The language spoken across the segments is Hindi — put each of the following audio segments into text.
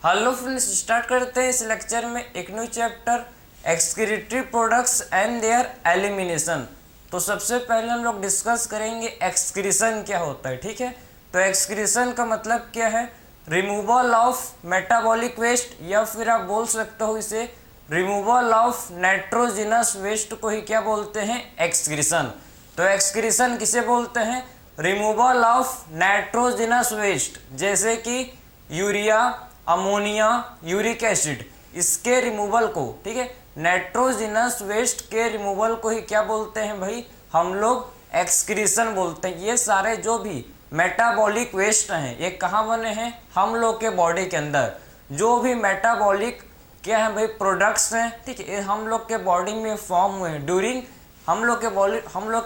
हेलो फ्रेंड्स, स्टार्ट करते हैं इस लेक्चर में एक new chapter excretory products and there elimination. तो सबसे पहले हम लोग डिस्कस करेंगे एक्सक्रीशन क्या होता है। ठीक है, तो एक्सक्रीशन का मतलब क्या है? रिमूवल ऑफ मेटाबॉलिक वेस्ट, या फिर आप बोल सकते हो इसे रिमूवल ऑफ नाइट्रोजिनस वेस्ट को ही क्या बोलते हैं? एक्सक्रीशन। तो एक्सक्रीशन किसे बोलते हैं? रिमूवल ऑफ नाइट्रोजिनस वेस्ट, जैसे कि यूरिया, अमोनिया, यूरिक एसिड, इसके रिमूवल को, ठीक है, नाइट्रोजिनस वेस्ट के रिमूवल को ही क्या बोलते हैं भाई? हम लोग एक्सक्रीशन बोलते हैं। ये सारे जो भी मेटाबॉलिक वेस्ट हैं ये कहाँ बने हैं? हम लोग के बॉडी के अंदर। जो भी मेटाबॉलिक क्या है भाई प्रोडक्ट्स हैं, ठीक है, ये हम लोग के बॉडी में फॉर्म हुए हैं ड्यूरिंग हम लोग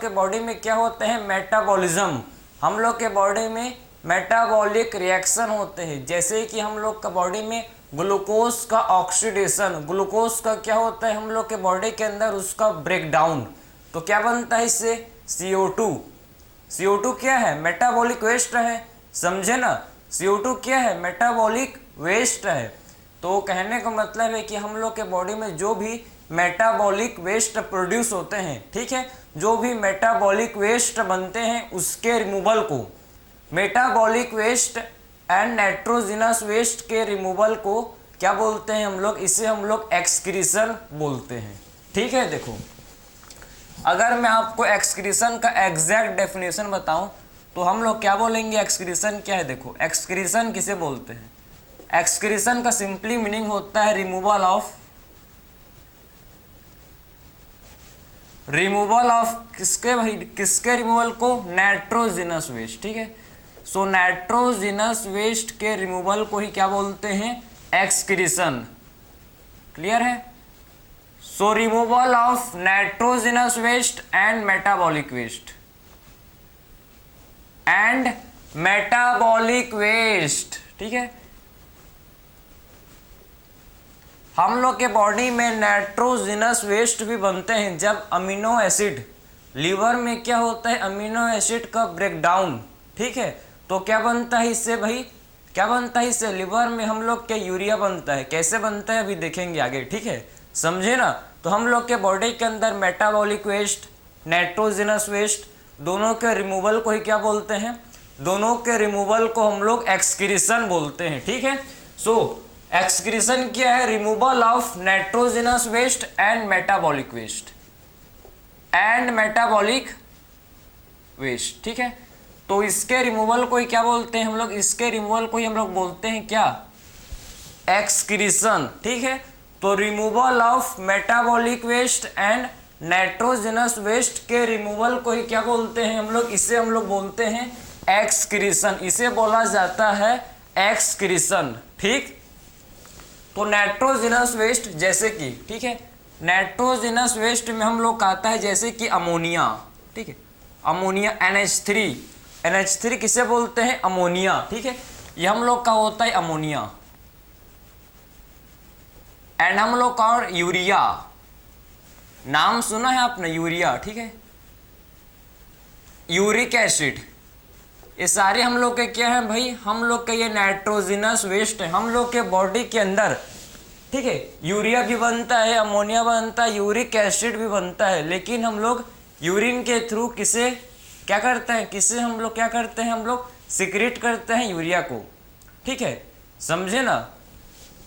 के बॉडी में क्या होते हैं? मेटाबॉलिज्म। हम लोग के बॉडी में मेटाबॉलिक रिएक्शन होते हैं, जैसे कि हम लोग का बॉडी में ग्लूकोज का ऑक्सीडेशन, ग्लूकोज का क्या होता है हम लोग के बॉडी के अंदर, उसका ब्रेकडाउन। तो क्या बनता है इससे? CO2। CO2 क्या है? मेटाबॉलिक वेस्ट है, समझे ना? CO2 क्या है? मेटाबॉलिक वेस्ट है। तो कहने का मतलब है कि हम लोग के बॉडी में जो भी मेटाबॉलिक वेस्ट प्रोड्यूस होते हैं, ठीक है, जो भी मेटाबॉलिक वेस्ट बनते हैं उसके रिमूवल को, metabolic waste and nitrogenous waste के रिमूवल को क्या बोलते हैं हम लोग? इसे हम लोग एक्सक्रीशन बोलते हैं। ठीक है, देखो अगर मैं आपको एक्सक्रीशन का एग्जैक्ट डेफिनेशन बताऊं तो हम लोग क्या बोलेंगे? एक्सक्रीशन क्या है? देखो एक्सक्रीशन किसे बोलते हैं? एक्सक्रीशन का सिंपली मीनिंग होता है रिमूवल ऑफ किसके भाई? किसके रिमूवल को? Nitrogenous waste. ठीक है, सो नाइट्रोजिनस वेस्ट के रिमूवल को ही क्या बोलते हैं? एक्सक्रीशन। क्लियर है? So removal of nitrogenous waste and metabolic waste ठीक है, हम लोग के बॉडी में नाइट्रोजिनस वेस्ट भी बनते हैं जब अमीनो एसिड, लीवर में क्या होता है? अमीनो एसिड का ब्रेकडाउन। ठीक है, तो क्या बनता है इससे भाई? क्या बनता है इससे? लिवर में हम लोग के यूरिया बनता है। कैसे बनता है अभी देखेंगे आगे। ठीक है, समझे ना? तो हम लोग के बॉडी के अंदर मेटाबॉलिक वेस्ट, नाइट्रोजिनस वेस्ट, दोनों के रिमूवल को ही क्या बोलते हैं? दोनों के रिमूवल को हम लोग एक्सक्रीशन बोलते हैं। ठीक है, सो एक्सक्रीशन क्या है? Removal of nitrogenous waste and metabolic waste. ठीक है, तो इसके रिमूवल को ही क्या बोलते हैं हम लोग? इसके रिमूवल को ही हम लोग बोलते हैं क्या? एक्सक्रीशन। ठीक है, तो removal of metabolic waste and nitrogenous waste के रिमूवल को ही क्या बोलते हैं हम लोग? इसे हम लोग बोलते हैं एक्सक्रीशन। इसे बोला जाता है एक्सक्रीशन। ठीक, तो नाइट्रोजिनस वेस्ट जैसे कि, ठीक है, नाइट्रोजिनस वेस्ट में हम लोग आता है जैसे कि अमोनिया। ठीक है, अमोनिया NH3 किसे बोलते हैं? अमोनिया। ठीक है, ये हम लोग का होता है अमोनिया। एंड हम लोग का और यूरिया, नाम सुना है आपने? यूरिया। ठीक है, यूरिक एसिड, ये सारे हम लोग के क्या है भाई? हम लोग के ये नाइट्रोजिनस वेस्ट है हम लोग के बॉडी के अंदर। ठीक है, यूरिया भी बनता है, अमोनिया बनता है, यूरिक एसिड भी बनता है, लेकिन हम लोग यूरिन के थ्रू किसे क्या करते हैं? किसे हम लोग क्या करते हैं? हम लोग सिक्रेट करते हैं यूरिया को। ठीक है, समझे ना?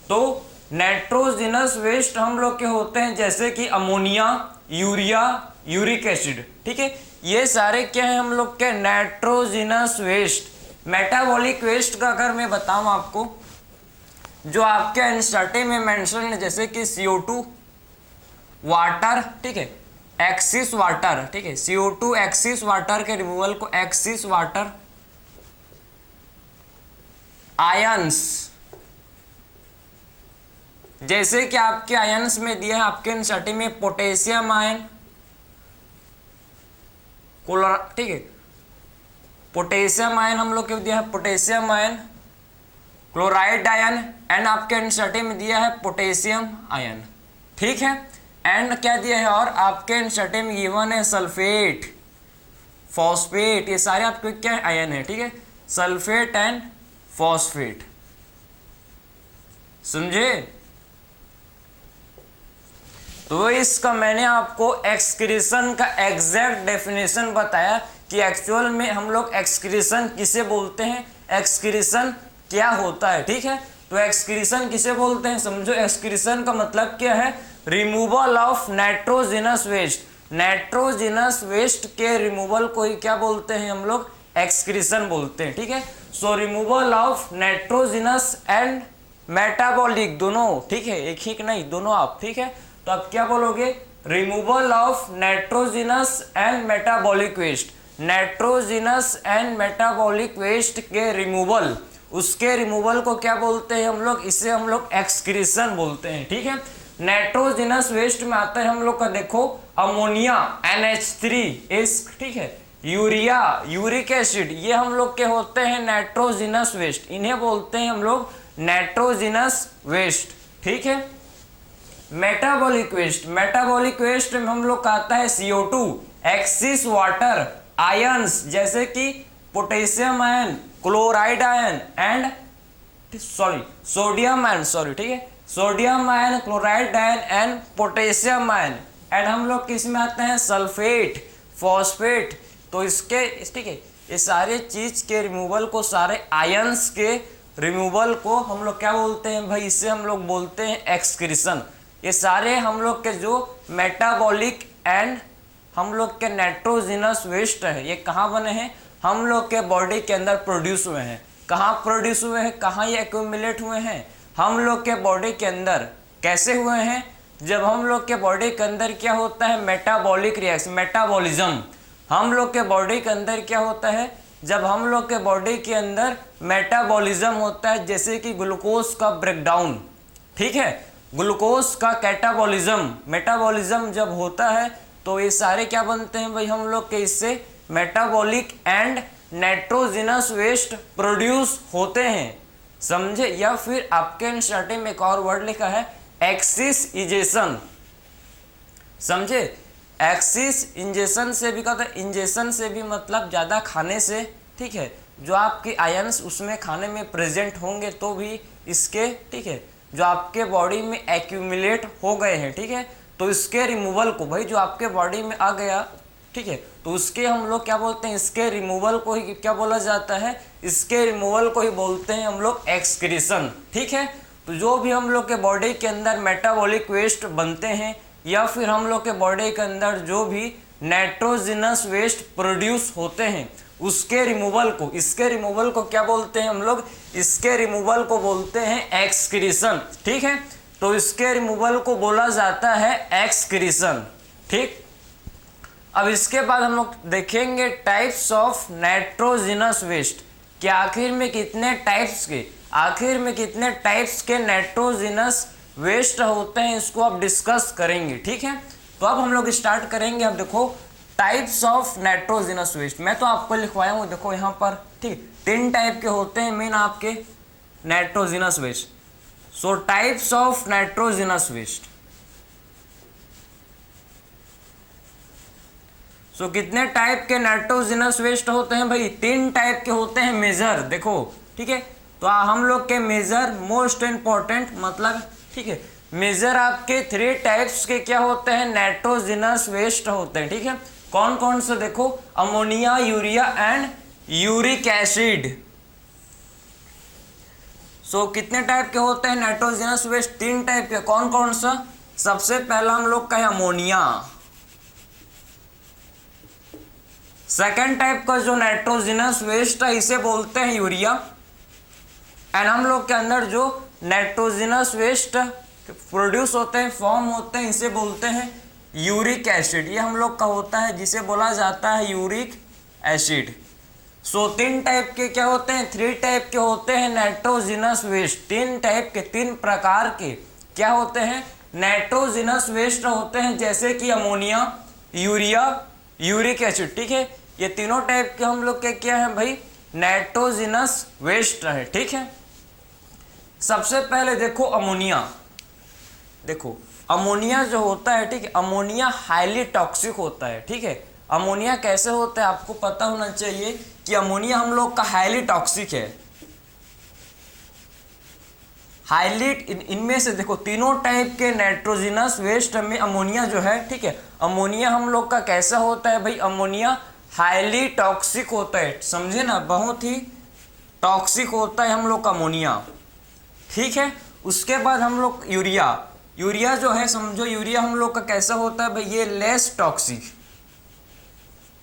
तो नाइट्रोजिनस वेस्ट हम लोग के होते हैं जैसे कि अमोनिया, यूरिया, यूरिक एसिड। ठीक है, ये सारे क्या है हम लोग के? Nitrogenous waste. मेटाबॉलिक वेस्ट का अगर मैं बताऊं आपको, जो आपके एनसीईआरटी में मेंशन है, जैसे कि CO2, वाटर, ठीक है, एक्सिस वाटर, ठीक है, CO2 एक्सिस वाटर के रिमूवल को एक्सिस वाटर, आयंस, जैसे कि आपके आयंस में दिया है आपके एनसीईआरटी में पोटेशियम आयन, ठीक है, पोटेशियम आयन हम लोग को दिया है potassium ion, chloride ion, and आपके एनसीईआरटी में दिया है पोटेशियम आयन। ठीक है, एंड क्या दिया है? और आपके एनसीईआरटी में गिवन है सल्फेट, फॉस्फेट, ये सारे आपके क्या आयन है? ठीक है, सल्फेट एंड फॉस्फेट। समझे? तो इसका मैंने आपको एक्सक्रीशन का एग्जैक्ट डेफिनेशन बताया कि एक्चुअल में हम लोग एक्सक्रीशन किसे बोलते हैं, एक्सक्रीशन क्या होता है। ठीक है, तो एक्सक्रीशन किसे बोलते हैं समझो। एक्सक्रीशन का मतलब क्या है, removal of nitrogenous waste. Nitrogenous waste के रिमूवल को ही क्या बोलते हैं हम लोग, एक्सक्रीशन बोलते हैं। ठीक है, so removal of nitrogenous and metabolic, दोनों, ठीक है, एक ही नहीं, दोनों आप। ठीक है, तो आप क्या बोलोगे, removal of nitrogenous and metabolic waste. Nitrogenous and metabolic waste के रिमूवल, उसके रिमूवल को क्या बोलते हैं हम लोग, इसे हम लोग एक्सक्रीशन बोलते हैं। ठीक है, नाइट्रोजिनस वेस्ट में आता है हम लोग का, देखो, अमोनिया NH3, ठीक है, यूरिया, यूरिक एसिड, ये हम लोग के होते हैं नाइट्रोजिनस वेस्ट, इन्हें बोलते हैं हम लोग नाइट्रोजिनस वेस्ट। ठीक है, मेटाबॉलिक वेस्ट, मेटाबॉलिक वेस्ट में हम लोग का आता है CO2, एक्सिस वाटर, आयंस जैसे कि potassium ion, chloride ion and sodium ion, ठीक है, sodium ion, chloride ion and potassium ion. And हम लोग किस में आते हैं, सल्फेट, फॉस्फेट। तो इसके, ठीक है, ये सारे चीज के रिमूवल को, सारे आयंस के रिमूवल को हम लोग क्या बोलते हैं भाई, इसे हम लोग बोलते हैं एक्सक्रीशन। ये सारे हम लोग के जो मेटाबॉलिक एंड हम लोग के नाइट्रोजिनस वेस्ट है, ये कहाँ बने हैं, हम लोग के बॉडी के अंदर प्रोड्यूस हुए हैं। कहाँ प्रोड्यूस हुए हैं, कहाँ ये एक्यूमुलेट हुए हैं, हम लोग के बॉडी के अंदर। कैसे हुए हैं, जब हम लोग के बॉडी के अंदर क्या होता है, मेटाबॉलिक रिएक्शन, मेटाबॉलिज्म। हम लोग के बॉडी के अंदर क्या होता है, जब हम लोग के बॉडी के अंदर मेटाबॉलिज्म होता है, जैसे कि ग्लूकोज का ब्रेकडाउन, ठीक है, ग्लूकोज का कैटाबॉलिज्म, मेटाबॉलिज्म जब होता है तो ये सारे क्या बनते हैं भाई, हम लोग के इससे metabolic and nitrogenous waste produce होते हैं, समझे। या फिर आपके एनसीईआरटी में एक और वर्ड लिखा है एक्सिस-इजेशन, समझे। एक्सिस इंजेशन से भी कहते हैं, इंजेशन से भी मतलब ज़्यादा खाने से, ठीक है, जो आपके आयंस उसमें खाने में प्रेजेंट होंगे तो भी इसके, ठीक है, जो आपके बॉडी में एक्यूमुलेट हो गए हैं, ठीक है, तो इसके रिमूवल को, भाई जो आपके बॉडी में आ गया, ठीक है, तो उसके हम लोग क्या बोलते हैं, इसके रिमूवल को ही क्या बोला जाता है, इसके रिमूवल को ही बोलते हैं हम लोग एक्सक्रीशन। ठीक है, तो जो भी हम लोग के बॉडी के अंदर मेटाबॉलिक वेस्ट बनते हैं या फिर हम लोग के बॉडी के अंदर जो भी नाइट्रोजिनस वेस्ट प्रोड्यूस होते हैं, उसके रिमूवल को, इसके रिमूवल को क्या बोलते हैं हम लोग, इसके रिमूवल को बोलते हैं एक्सक्रीशन। ठीक है, तो इसके रिमूवल को बोला जाता है एक्सक्रीशन। ठीक, अब इसके बाद हम लोग देखेंगे टाइप्स ऑफ नाइट्रोजिनस वेस्ट, कि आखिर में कितने टाइप्स के, आखिर में कितने टाइप्स के नाइट्रोजिनस वेस्ट होते हैं, इसको अब डिस्कस करेंगे। ठीक है, तो अब हम लोग स्टार्ट करेंगे। अब देखो टाइप्स ऑफ नाइट्रोजिनस वेस्ट, मैं तो आपको लिखवाया हूँ, देखो यहाँ पर, ठीक, 3 टाइप के होते हैं मेन आपके nitrogenous waste. So types of nitrogenous waste, so कितने टाइप के नाइट्रोजिनस वेस्ट होते हैं भाई, 3 टाइप के होते हैं मेजर, देखो, ठीक है। तो हम लोग के मेजर मोस्ट इंपॉर्टेंट मतलब, ठीक है, मेजर आपके 3 टाइप्स के क्या होते हैं, नाइट्रोजिनस वेस्ट होते हैं। ठीक है, कौन कौन से, देखो, ammonia, urea and uric acid. So कितने टाइप के होते हैं नाइट्रोजिनस वेस्ट, 3 टाइप के। कौन कौन सा, सबसे पहला हम लोग का है अमोनिया। सेकेंड टाइप का जो नाइट्रोजिनस वेस्ट है इसे बोलते हैं यूरिया। एंड हम लोग के अंदर जो नाइट्रोजिनस वेस्ट प्रोड्यूस होते हैं, फॉर्म होते हैं, इसे बोलते हैं यूरिक एसिड। ये हम लोग का होता है, जिसे बोला जाता है यूरिक एसिड। सो 3 टाइप के क्या होते हैं, 3 टाइप के होते हैं नाइट्रोजिनस वेस्ट। 3 टाइप के, 3 प्रकार के क्या होते हैं, नाइट्रोजिनस वेस्ट होते हैं, जैसे कि अमोनिया, यूरिया, यूरिक एसिड। ठीक है, ये तीनों टाइप के हम लोग के क्या है भाई, नाइट्रोजिनस वेस्ट है। ठीक है, सबसे पहले देखो अमोनिया। देखो अमोनिया जो होता है, ठीक है, अमोनिया हाईली टॉक्सिक होता है। ठीक है, अमोनिया कैसे होता है आपको पता होना चाहिए कि अमोनिया हम लोग का हाईली टॉक्सिक है। हाईली इनमें से देखो तीनों टाइप के नाइट्रोजनस वेस्ट में अमोनिया जो है, ठीक है, अमोनिया हम लोग का कैसा होता है भाई, अमोनिया हाईली टॉक्सिक होता है, समझे ना, बहुत ही टॉक्सिक होता है हम लोग का अमोनिया, ठीक है। उसके बाद हम लोग यूरिया, यूरिया जो है समझो, यूरिया हम लोग का कैसा होता है भाई, ये less toxic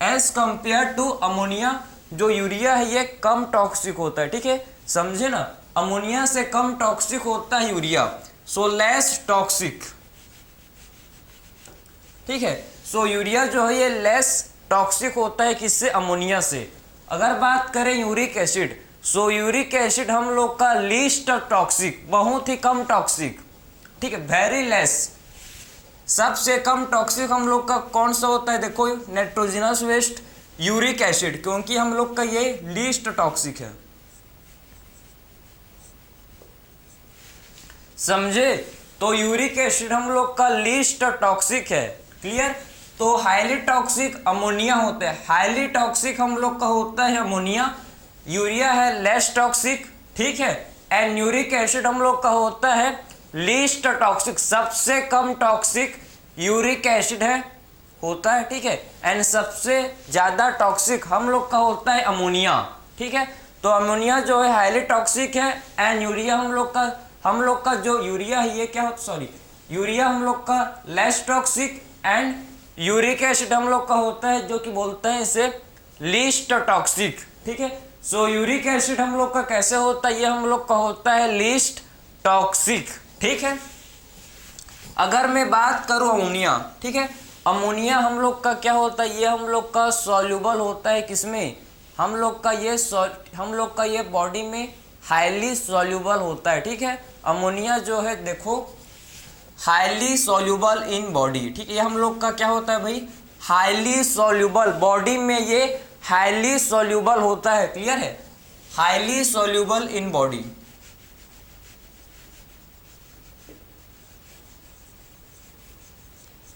as compare to ammonia. जो यूरिया है ये कम टॉक्सिक होता है, ठीक है, समझे ना, अमोनिया से कम टॉक्सिक होता है यूरिया, सो लेस टॉक्सिक, ठीक है। सो यूरिया जो है ये लेस टॉक्सिक होता है किससे, अमोनिया से। अगर बात करें यूरिक एसिड, सो यूरिक एसिड हम लोग का लीस्ट टॉक्सिक, बहुत ही कम टॉक्सिक, ठीक है, वेरी लेस, सबसे कम टॉक्सिक हम लोग का कौन सा होता है, देखो नाइट्रोजनस वेस्ट यूरिक एसिड, क्योंकि हम लोग का ये लीस्ट टॉक्सिक है, समझे। तो यूरिक एसिड हम लोग का लीस्ट टॉक्सिक है, क्लियर। तो हाईली टॉक्सिक अमोनिया होता है, हाईली टॉक्सिक हम लोग का होता है अमोनिया, यूरिया है लेस टॉक्सिक, ठीक है, एंड यूरिक एसिड हम लोग का होता है लीस्ट टॉक्सिक, सबसे कम टॉक्सिक यूरिक एसिड है होता है, ठीक है, एंड सबसे ज्यादा टॉक्सिक हम लोग का होता है अमोनिया, ठीक है। तो अमोनिया जो है हाईली टॉक्सिक है, एंड यूरिया हम लोग का जो यूरिया है ये क्या होता, सॉरी, यूरिया हम लोग का less toxic, and uric acid हम लोग का होता है जो कि बोलते हैं इसे लीस्ट टॉक्सिक, ठीक है। सो यूरिक एसिड हम लोग का कैसे होता है, ये हम लोग का होता है लीस्ट टॉक्सिक, ठीक है। अगर मैं बात करूं अमोनिया, ठीक है, अमोनिया हम लोग का क्या होता है, ये हम लोग का सॉल्युबल होता है किसमें, हम लोग का ये बॉडी में हाईली सॉल्युबल होता है, ठीक है। अमोनिया जो है देखो हाईली सॉल्युबल इन बॉडी, ठीक है, ये हम लोग का क्या होता है भाई, हाईली सॉल्युबल, बॉडी में ये हाईली सॉल्युबल होता है, क्लियर है, highly soluble in body,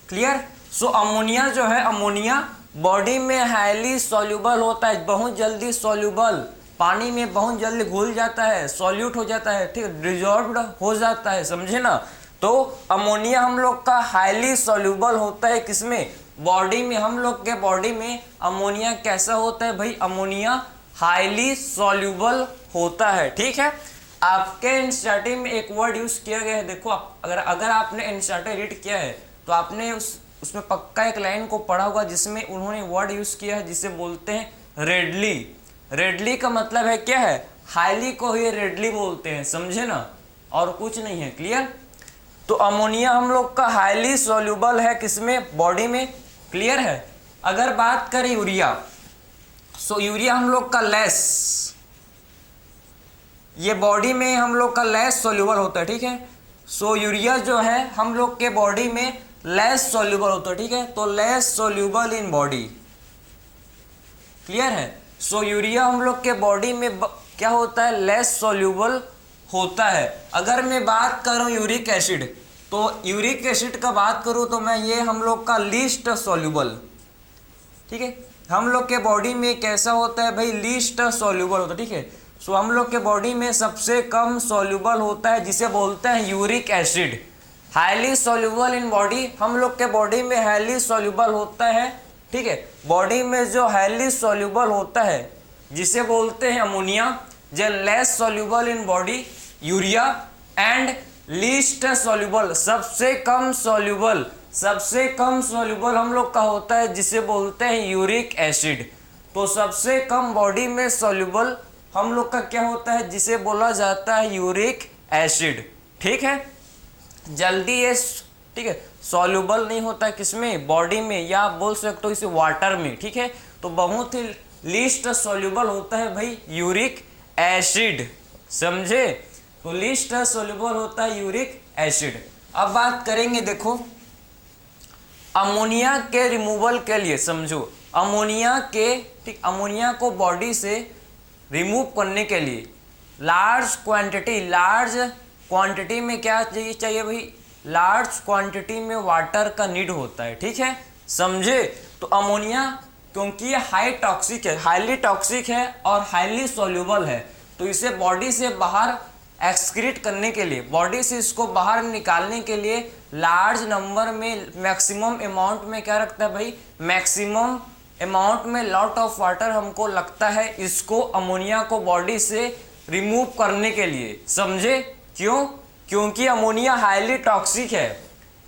clear. So ammonia जो है, अमोनिया बॉडी में हाईली सॉल्युबल होता है, बहुत जल्दी सॉल्युबल, पानी में बहुत जल्दी घुल जाता है, सॉल्यूट हो जाता है, ठीक है, डिजॉल्व्ड हो जाता है, समझे ना। तो अमोनिया हम लोग का हाईली सॉल्युबल होता है किसमें, बॉडी में, हम लोग के बॉडी में अमोनिया कैसा होता है भाई, अमोनिया हाईली सॉल्युबल होता है, ठीक है। आपके एनसीईआरटी में एक वर्ड यूज किया गया है, देखो अगर आपने एनसीईआरटी रीड किया है तो आपने उसमें पक्का एक लाइन को पढ़ा होगा जिसमें उन्होंने वर्ड यूज किया है जिसे बोलते हैं रेडली। रेडली का मतलब है क्या है, हाईली को ही रेडली बोलते हैं, समझे ना, और कुछ नहीं है, क्लियर। तो अमोनिया हम लोग का हाईली सॉल्युबल है किसमें, बॉडी में, क्लियर है। अगर बात करें यूरिया, सो यूरिया हम लोग का लेस, ये बॉडी में हम लोग का लेस सॉल्युबल होता है, ठीक है। सो यूरिया जो है हम लोग के बॉडी में लेस सॉल्युबल होता है, ठीक है, तो less soluble in body, clear है। सो यूरिया हम लोग के बॉडी में क्या होता है, लेस सॉल्युबल होता है। अगर मैं बात करूं यूरिक एसिड, तो यूरिक एसिड का बात करूं तो मैं ये हम लोग का लीस्ट सॉल्युबल, ठीक है, हम लोग के बॉडी में कैसा होता है भाई, लीस्ट सॉल्युबल होता है, ठीक है। सो हम लोग के बॉडी में सबसे कम सॉल्युबल होता है जिसे बोलते हैं uric acid, highly soluble in body, हम लोग के बॉडी में हाईली सॉल्युबल होता है, ठीक है। बॉडी में जो हाईली सॉल्युबल होता है जिसे बोलते हैं अमोनिया, जो less soluble in body urea, and least soluble, सबसे कम सॉल्युबल हम लोग का होता है जिसे बोलते हैं यूरिक एसिड। तो सबसे कम बॉडी में सॉल्युबल हम लोग का क्या होता है जिसे बोला जाता है यूरिक एसिड, ठीक है। जल्दी ये, ठीक है, सॉल्युबल नहीं होता है किसमें, बॉडी में, या आप बोल सकते हो इसे वाटर में, ठीक है। तो बहुत ही लीस्ट सॉल्युबल होता है भाई यूरिक एसिड, समझे। तो लीस्ट सॉल्युबल होता है यूरिक एसिड। अब बात करेंगे देखो अमोनिया के रिमूवल के लिए, समझो अमोनिया के, ठीक, अमोनिया को बॉडी से रिमूव करने के लिए लार्ज क्वांटिटी में क्या चाहिए भाई, लार्ज क्वांटिटी में वाटर का नीड होता है, ठीक है, समझे। तो अमोनिया क्योंकि ये हाईली टॉक्सिक है और हाईली सॉल्युबल है, तो इसे बॉडी से बाहर एक्सक्रीट करने के लिए, बॉडी से इसको बाहर निकालने के लिए लार्ज नंबर में, मैक्सिमम अमाउंट में क्या रखता है भाई, मैक्सिमम अमाउंट में लॉट ऑफ वाटर हमको लगता है इसको अमोनिया को बॉडी से रिमूव करने के लिए। समझे क्यों? क्योंकि अमोनिया हाईली टॉक्सिक है,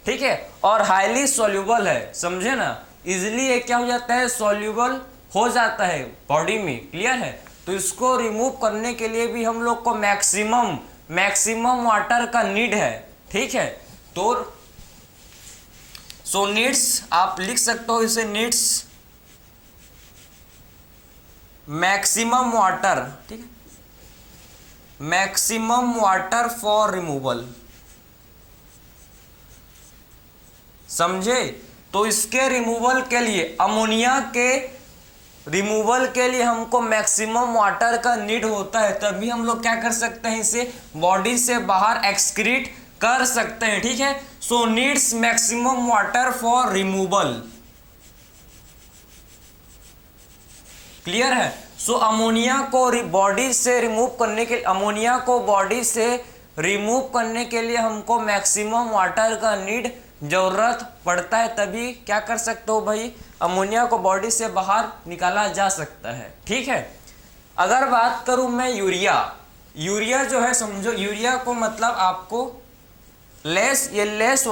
ठीक है, और हाईली सॉल्युबल है। समझे ना, इजिली ये क्या हो जाता है, सॉल्युबल हो जाता है बॉडी में। क्लियर है? तो इसको रिमूव करने के लिए भी हम लोग को मैक्सिमम वाटर का नीड है। ठीक है, तो सो नीड्स आप लिख सकते हो इसे, नीड्स मैक्सिमम वाटर, ठीक है, मैक्सिमम वाटर फॉर रिमूवल। समझे? तो इसके रिमूवल के लिए, अमोनिया के रिमूवल के लिए हमको मैक्सिमम वाटर का नीड होता है, तभी हम लोग क्या कर सकते हैं, इसे बॉडी से बाहर एक्सक्रीट कर सकते हैं। ठीक है, so needs maximum water for removal. Clear है? सो अमोनिया को बॉडी से रिमूव करने के, अमोनिया को बॉडी से रिमूव करने के लिए हमको मैक्सिमम वाटर का नीड जरूरत पड़ता है, तभी क्या कर सकते हो भाई, अमोनिया को बॉडी से बाहर निकाला जा सकता है। ठीक है, अगर बात करूं मैं यूरिया जो है, समझो यूरिया को मतलब आपको लेस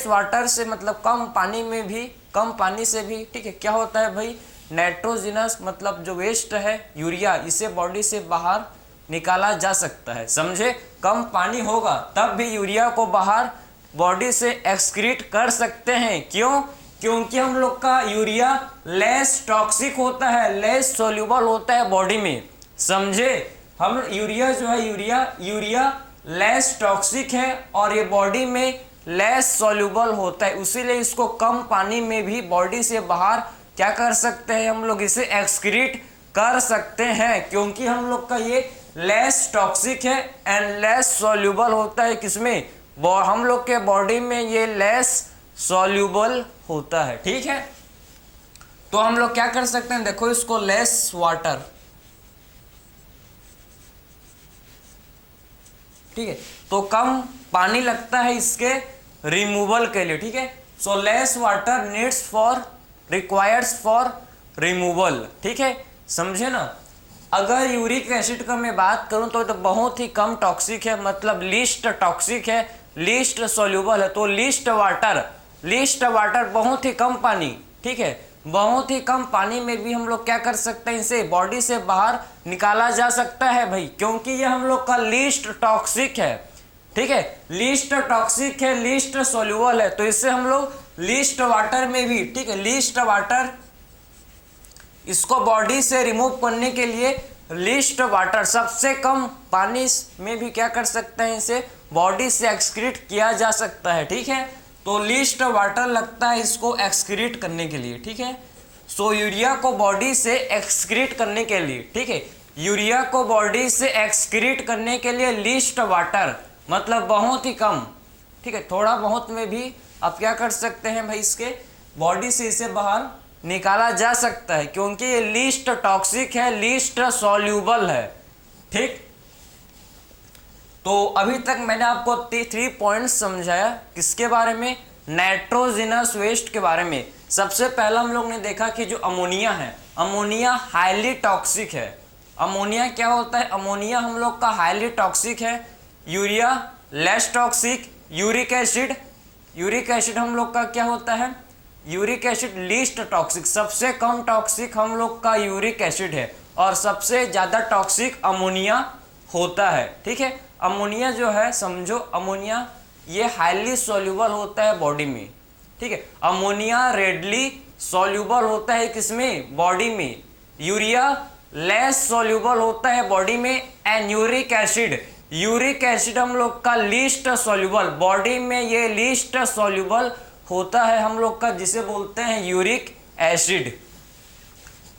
वाटर से मतलब कम पानी से भी, ठीक है, क्या होता है भाई, नाइट्रोजनस मतलब जो वेस्ट है यूरिया, इसे बॉडी से बाहर निकाला जा सकता है। समझे? कम पानी होगा तब भी यूरिया को बाहर बॉडी से एक्सक्रीट कर सकते हैं। क्यों? क्योंकि हम लोग का यूरिया लेस टॉक्सिक होता है, लेस सॉल्युबल होता है बॉडी में। समझे? हम यूरिया जो है, यूरिया लेस टॉक्सिक है और ये बॉडी में लेस सॉल्युबल होता है, इसीलिए इसको कम पानी में भी बॉडी से बाहर क्या कर सकते हैं, हम लोग इसे एक्सक्रीट कर सकते हैं, क्योंकि हम लोग का ये लेस टॉक्सिक है एंड लेस सॉल्युबल होता है। किसमें? हम लोग के बॉडी में ये लेस सॉल्युबल होता है। ठीक है, तो हम लोग क्या कर सकते हैं, देखो इसको लेस वाटर, ठीक है, तो कम पानी लगता है इसके रिमूवल के लिए। ठीक है, so less water needs requires for removal. ठीक है, समझे ना? अगर यूरिक एसिड का मैं बात करूं तो बहुत ही कम टॉक्सिक है, मतलब लीस्ट टॉक्सिक है, लीस्ट सॉल्युबल है। तो लीस्ट वाटर बहुत ही कम पानी, ठीक है, बहुत ही कम पानी में भी हम लोग क्या कर सकते हैं, इसे बॉडी से बाहर निकाला जा सकता है भाई, क्योंकि ये हम लोग का लीस्ट टॉक्सिक है। ठीक है, लीस्ट टॉक्सिक है, लीस्ट सॉल्युबल है, तो इससे हम लोग लीस्ट वाटर में भी, ठीक है, लीस्ट वाटर, इसको बॉडी से रिमूव करने के लिए लीस्ट वाटर, सबसे कम पानी में भी क्या कर सकते हैं, इसे बॉडी से एक्सक्रीट किया जा सकता है। ठीक है, तो लीस्ट वाटर लगता है इसको एक्सक्रीट करने के लिए। ठीक है, सो यूरिया को बॉडी से एक्सक्रीट करने के लिए, ठीक है, यूरिया को बॉडी से एक्सक्रीट करने के लिए लीस्ट वाटर मतलब बहुत ही कम, ठीक है, थोड़ा बहुत में भी आप क्या कर सकते हैं भाई, इसके बॉडी से इसे बाहर निकाला जा सकता है, क्योंकि ये लीस्ट टॉक्सिक है, लीस्ट सॉल्युबल है। ठीक, तो अभी तक मैंने आपको 3 पॉइंट्स समझाया, किसके बारे में, नाइट्रोजनस वेस्ट के बारे में। सबसे पहला हम लोग ने देखा कि जो अमोनिया है, अमोनिया हाईली टॉक्सिक है। अमोनिया क्या होता है, अमोनिया हम लोग का हाईली टॉक्सिक है, urea less toxic, uric acid हम लोग का क्या होता है, यूरिक एसिड लीस्ट टॉक्सिक, सबसे कम टॉक्सिक हम लोग का यूरिक एसिड है और सबसे ज़्यादा टॉक्सिक अमोनिया होता है। ठीक है, अमोनिया जो है, समझो अमोनिया ये हाईली सॉल्युबल होता है बॉडी में। ठीक है, अमोनिया रेडली सॉल्युबल होता है किसमें, बॉडी में। यूरिया लेस सॉल्युबल होता है बॉडी में एंड यूरिक एसिड हम लोग का लीस्ट सॉल्युबल, बॉडी में ये लीस्ट सॉल्युबल होता है हम लोग का, जिसे बोलते हैं यूरिक एसिड।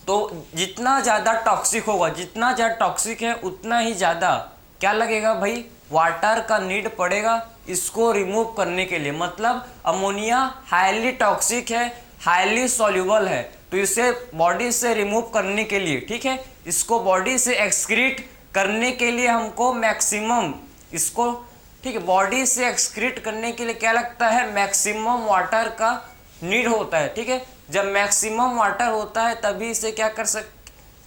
तो जितना ज़्यादा टॉक्सिक होगा, जितना ज़्यादा टॉक्सिक है उतना ही ज़्यादा क्या लगेगा भाई, वाटर का नीड पड़ेगा इसको रिमूव करने के लिए। मतलब अमोनिया हाईली टॉक्सिक है, हाईली सॉल्युबल है, तो इसे बॉडी से रिमूव करने के लिए, ठीक है, इसको बॉडी से एक्सक्रीट करने के लिए हमको मैक्सिमम इसको, ठीक है, बॉडी से एक्सक्रीट करने के लिए क्या लगता है, मैक्सिमम वाटर का नीड होता है, ठीक है। जब मैक्सिमम वाटर होता है तभी इसे क्या कर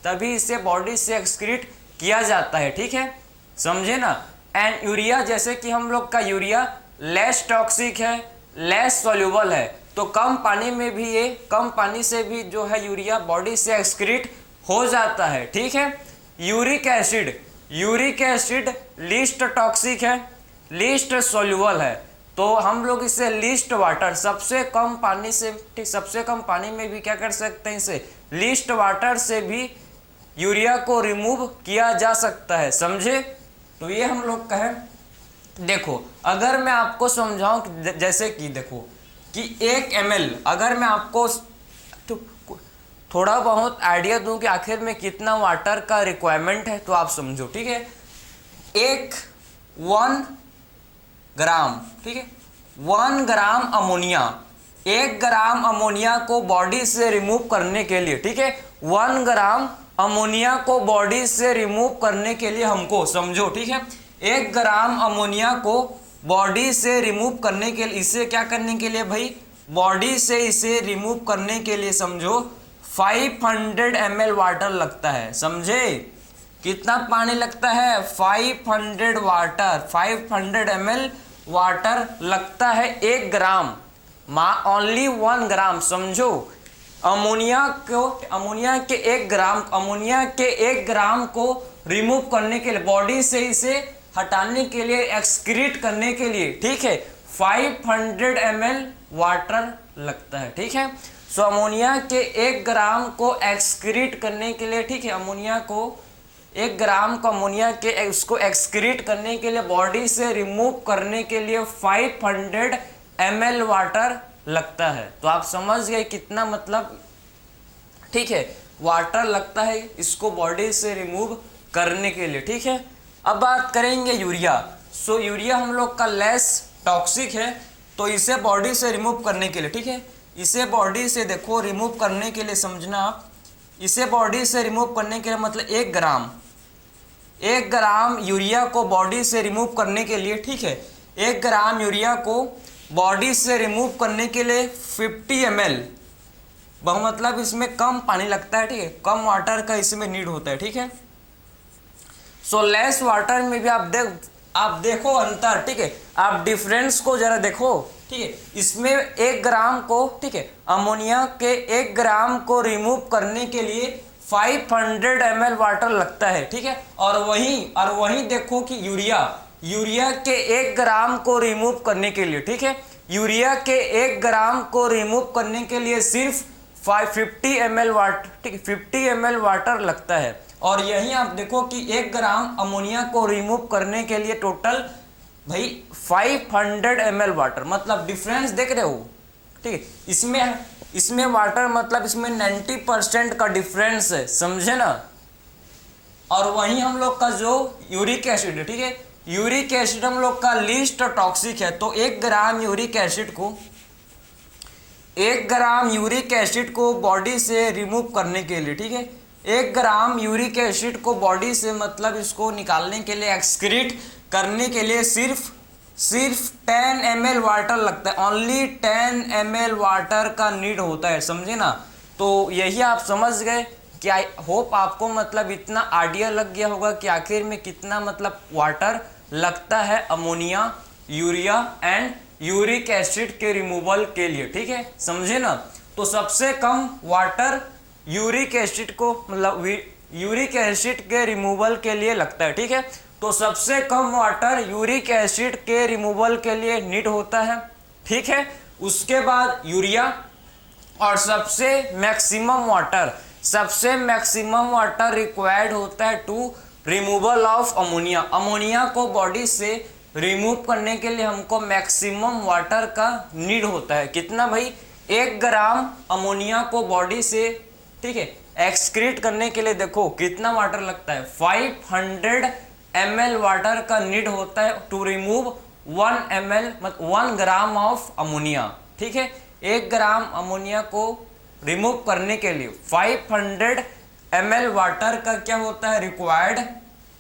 तभी इसे बॉडी से एक्सक्रीट किया जाता है, ठीक है, समझे ना। एंड यूरिया, जैसे कि हम लोग का यूरिया लेस टॉक्सिक है, लेस सॉल्युबल है, तो कम पानी में भी ये, कम पानी से भी जो है यूरिया बॉडी से एक्सक्रीट हो जाता है, ठीक है। यूरिक एसिड लीस्ट टॉक्सिक है, लीस्ट सॉल्युबल है, तो हम लोग इसे लीस्ट वाटर, सबसे कम पानी से, ठीक, सबसे कम पानी में भी क्या कर सकते हैं, इसे लीस्ट वाटर से भी यूरिया को रिमूव किया जा सकता है, समझे। तो ये हम लोग कहें, देखो अगर मैं आपको समझाऊं, जैसे कि देखो कि 1 ml, अगर मैं आपको तो थोड़ा बहुत आइडिया दूं कि आखिर में कितना वाटर का रिक्वायरमेंट है, तो आप समझो, ठीक है। 1 ग्राम, ठीक है, 1 ग्राम अमोनिया, 1 ग्राम अमोनिया को बॉडी से रिमूव करने के लिए, ठीक है, 1 ग्राम अमोनिया को बॉडी से रिमूव करने के लिए हमको, समझो, ठीक है, 1 ग्राम अमोनिया को बॉडी से रिमूव करने के लिए, इसे क्या करने के लिए भाई, बॉडी से इसे रिमूव करने के लिए समझो 500 ml वाटर लगता है, समझे। कितना पानी लगता है, 500 ml वाटर लगता है 1 ग्राम, ओनली 1 ग्राम, समझो। अमोनिया के 1 ग्राम को रिमूव करने के लिए, बॉडी से इसे हटाने के लिए, एक्सक्रीट करने के लिए, ठीक है, 500 ml वाटर लगता है, ठीक है। सो अमोनिया के 1 ग्राम को एक्सक्रीट करने के लिए, ठीक है, अमोनिया को 1 ग्राम को अमोनिया के उसको एक्सक्रीट करने के लिए, बॉडी से रिमूव करने के लिए 500 ml वाटर लगता है। तो आप समझ गए कितना, मतलब, ठीक है, वाटर लगता है इसको बॉडी से रिमूव करने के लिए, ठीक है। अब बात करेंगे यूरिया। सो यूरिया हम लोग का लेस टॉक्सिक है, तो इसे बॉडी से रिमूव करने के लिए, ठीक है, इसे बॉडी से देखो रिमूव करने के लिए, समझना आप, इसे बॉडी से रिमूव करने के लिए मतलब 1 ग्राम यूरिया को बॉडी से रिमूव करने के लिए, ठीक है, 1 ग्राम यूरिया को बॉडी से रिमूव करने के लिए 50 ml, मतलब इसमें कम पानी लगता है, ठीक है, कम वाटर का इसमें नीड होता है, ठीक है। सो लेस वाटर में भी आप देखो अंतर, ठीक है, आप डिफरेंस को जरा देखो, ठीक है, इसमें 1 ग्राम को, ठीक है, अमोनिया के 1 ग्राम को रिमूव करने के लिए 500 ml वाटर लगता है, ठीक है, और वहीं देखो कि यूरिया के 1 ग्राम को रिमूव करने के लिए, ठीक है, यूरिया के 1 ग्राम को रिमूव करने के लिए सिर्फ 50 ml वाटर, ठीक है, 50 ml वाटर लगता है। और यहीं आप देखो कि 1 ग्राम अमोनिया को रिमूव करने के लिए टोटल भाई 500 ml वाटर, मतलब डिफरेंस देख रहे हो, ठीक है, इसमें वाटर, मतलब इसमें 90% का डिफरेंस है, समझे ना। और वहीं हम लोग का जो यूरिक एसिड है, ठीक है, यूरिक एसिड हम लोग का लीस्ट टॉक्सिक है, तो 1 ग्राम यूरिक एसिड को बॉडी से रिमूव करने के लिए, ठीक है, 1 ग्राम यूरिक एसिड को बॉडी से, मतलब इसको निकालने के लिए, एक्सक्रीट करने के लिए सिर्फ 10 ml वाटर लगता है, ओनली 10 ml वाटर का नीड होता है, समझे ना। तो यही आप समझ गए कि आई होप आपको मतलब इतना आइडिया लग गया होगा कि आखिर में कितना मतलब वाटर लगता है ammonia, urea and uric acid के रिमूवल के लिए, ठीक है, समझे ना। तो सबसे कम वाटर यूरिक एसिड को, मतलब यूरिक एसिड के रिमूवल के लिए लगता है, ठीक है। तो सबसे कम वाटर यूरिक एसिड के रिमूवल के लिए नीड होता है, ठीक है। उसके बाद यूरिया, और सबसे मैक्सिमम वाटर रिक्वायर्ड होता है to removal of ammonia. Ammonia को बॉडी से रिमूव करने के लिए हमको मैक्सिमम वाटर का नीड होता है। कितना भाई, 1 ग्राम अमोनिया को बॉडी से, ठीक है, एक्सक्रीट करने के लिए देखो कितना वाटर लगता है, 500 ml वाटर का नीड होता है टू रिमूव 1 ml, मतलब 1 ग्राम ऑफ अमोनिया, ठीक है। 1 ग्राम अमोनिया को रिमूव करने के लिए 500 ml वाटर का क्या होता है, रिक्वायर्ड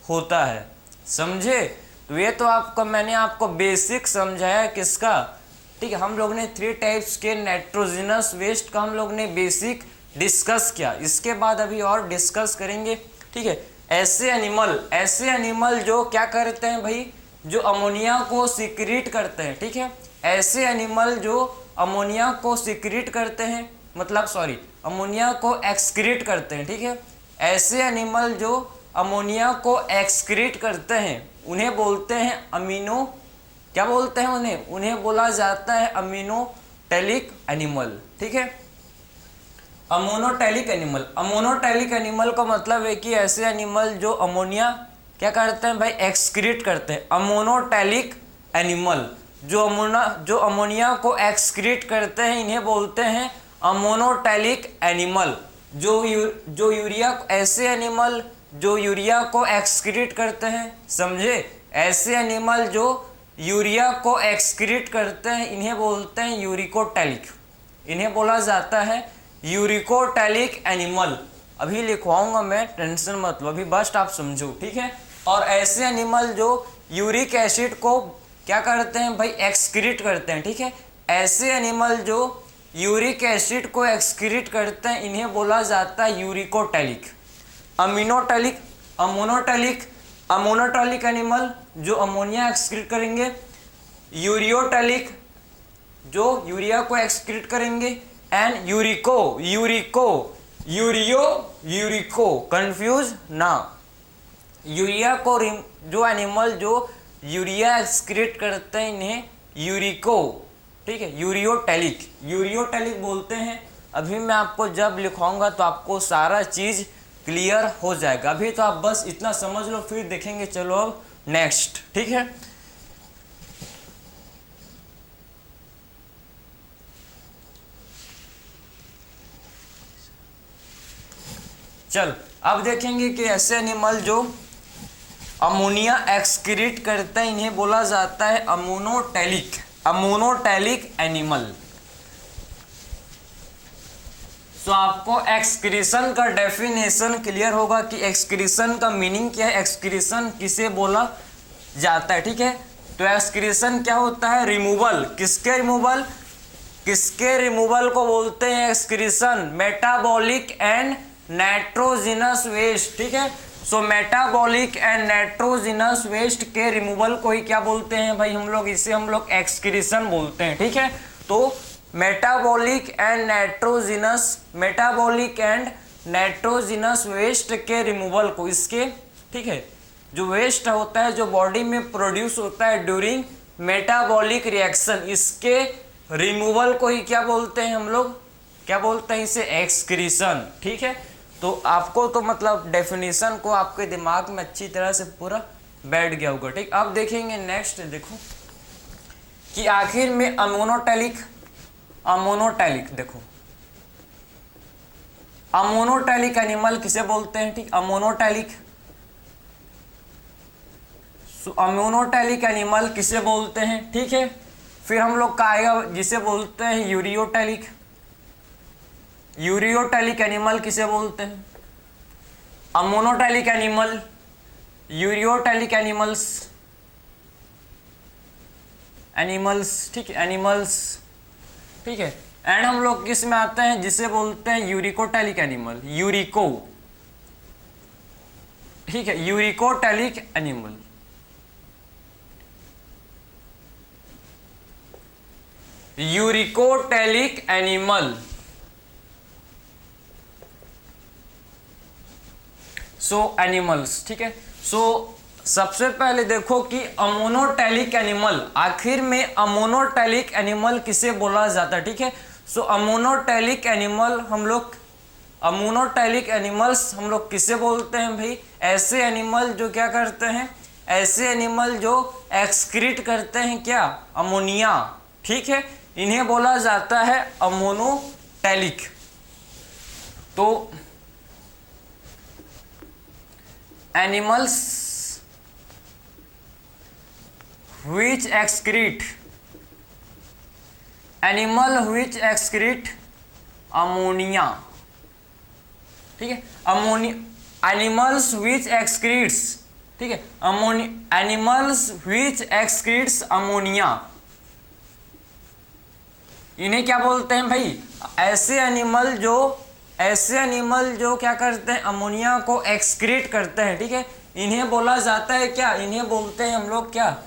होता है, समझे। तो ये तो आपको मैंने आपको बेसिक समझाया किसका, ठीक है। हम लोग ने 3 टाइप्स के नाइट्रोजनस वेस्ट का हम लोग ने बेसिक डिस्कस किया। इसके बाद अभी और डिस्कस करेंगे, ठीक है। ऐसे एनिमल जो क्या करते हैं भाई, जो अमोनिया को सीक्रेट करते हैं, ठीक है। ऐसे एनिमल जो अमोनिया को सीक्रेट करते हैं, मतलब सॉरी अमोनिया को एक्सक्रीट करते हैं, ठीक है। ऐसे एनिमल जो अमोनिया को एक्सक्रीट करते हैं उन्हें बोलते हैं अमीनो, क्या बोलते हैं उन्हें बोला जाता है अमीनोटैलिक एनिमल, ठीक है। अमोनोटैलिक एनिमल का मतलब है कि ऐसे एनिमल जो अमोनिया क्या करते हैं भाई, एक्सक्रीट करते हैं। अमोनोटैलिक एनिमल जो अमोनिया को एक्सक्रीट करते हैं इन्हें बोलते हैं अमोनोटैलिक एनिमल। जो यूरिया, ऐसे एनिमल जो यूरिया को एक्सक्रीट करते हैं, समझे। ऐसे एनिमल जो यूरिया को एक्सक्रीट करते हैं इन्हें बोलते हैं यूरिकोटैलिक, इन्हें बोला जाता है यूरिकोटैलिक एनिमल। अभी लिखवाऊंगा मैं, टेंशन मत लो, अभी बस आप समझो, ठीक है। और ऐसे एनिमल जो यूरिक एसिड को क्या करते हैं भाई, एक्सक्रीट करते हैं, ठीक है। ऐसे एनिमल जो यूरिक एसिड को एक्सक्रीट करते हैं इन्हें बोला जाता है यूरिकोटैलिक। अमोनोटैलिक एनिमल जो अमोनिया एक्सक्रीट करेंगे, यूरियोटैलिक जो यूरिया को एक्सक्रीट करेंगे, एंड यूरिको कंफ्यूज ना। यूरिया को जो एनिमल जो यूरिया एक्सक्रीट करते हैं इन्हें यूरिको, ठीक है, यूरियोटैलिक बोलते हैं। अभी मैं आपको जब लिखवाऊंगा तो आपको सारा चीज क्लियर हो जाएगा। अभी तो आप बस इतना समझ लो, फिर देखेंगे। चलो अब नेक्स्ट, ठीक है। चल अब देखेंगे कि ऐसे एनिमल जो अमोनिया एक्सक्रीट करते हैं इन्हें बोला जाता है अमोनोटैलिक एनिमल। तो आपको एक्सक्रीशन का डेफिनेशन क्लियर होगा कि एक्सक्रीशन का मीनिंग क्या है, एक्सक्रीशन किसे बोला जाता है, ठीक है। तो एक्सक्रीशन क्या होता है, रिमूवल। किसके रिमूवल को बोलते हैं excretion, metabolic and nitrogenous waste, ठीक है। So metabolic and nitrogenous waste के रिमूवल को ही क्या बोलते हैं भाई, हम लोग एक्सक्रीशन बोलते हैं, ठीक है। तो मेटाबॉलिक एंड नाइट्रोजिनस वेस्ट के रिमूवल को, इसके, ठीक है, जो वेस्ट होता है जो बॉडी में प्रोड्यूस होता है ड्यूरिंग मेटाबॉलिक रिएक्शन, इसके रिमूवल को ही क्या बोलते हैं हम लोग, क्या बोलते हैं इसे, एक्सक्रीशन, ठीक है। तो आपको तो मतलब डेफिनेशन को आपके दिमाग में अच्छी तरह से पूरा बैठ गया होगा, ठीक। अब देखेंगे नेक्स्ट, देखो कि आखिर में अमोनोटैलिक देखो, अमोनोटैलिक एनिमल किसे बोलते हैं, ठीक। अमोनोटैलिक एनिमल किसे बोलते हैं, ठीक है। फिर हम लोग का आएगा जिसे बोलते हैं यूरियोटैलिक एनिमल किसे बोलते हैं, अमोनोटैलिक एनिमल, यूरियोटैलिक एनिमल्स, ठीक है, ठीक है। एंड हम लोग किस में आते हैं, जिसे बोलते हैं यूरिकोटैलिक एनिमल, ठीक है, यूरिकोटैलिक एनिमल। सो एनिमल्स, ठीक है। सो सबसे पहले देखो कि अमोनोटैलिक एनिमल, आखिर में अमोनोटैलिक एनिमल किसे बोला जाता है, ठीक है। सो अमोनोटैलिक एनिमल्स हम लोग किसे बोलते हैं भाई, ऐसे एनिमल जो क्या करते हैं, ऐसे एनिमल जो एक्सक्रीट करते हैं क्या, अमोनिया, ठीक है, इन्हें बोला जाता है अमोनोटैलिक। तो animals which excrete ammonia, ठीक है, animals which excretes ठीक है, ammonia, animals which excretes ammonia, इन्हें क्या बोलते हैं भाई? ऐसे एनिमल जो क्या करते हैं? अमोनिया को एक्सक्रीट करते हैं, ठीक है, इन्हें बोला जाता है क्या? इन्हें बोलते हैं हम लोग क्या?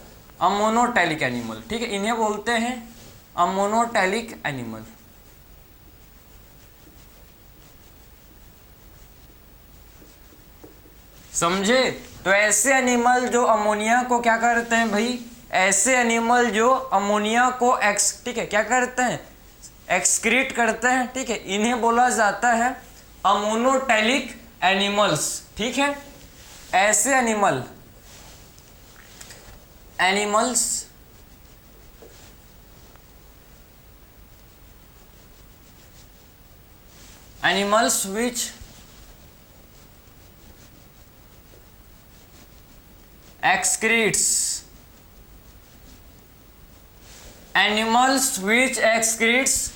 अमोनोटैलिक एनिमल, ठीक है, इन्हें बोलते हैं अमोनोटैलिक एनिमल। समझे? तो ऐसे एनिमल जो अमोनिया को क्या करते हैं भाई? ऐसे एनिमल जो अमोनिया को ठीक है क्या करते हैं? एक्सक्रीट करते हैं, ठीक है, इन्हें बोला जाता है अमोनोटैलिक एनिमल्स, ठीक है। ऐसे एनिमल्स विच एक्सक्रीट्स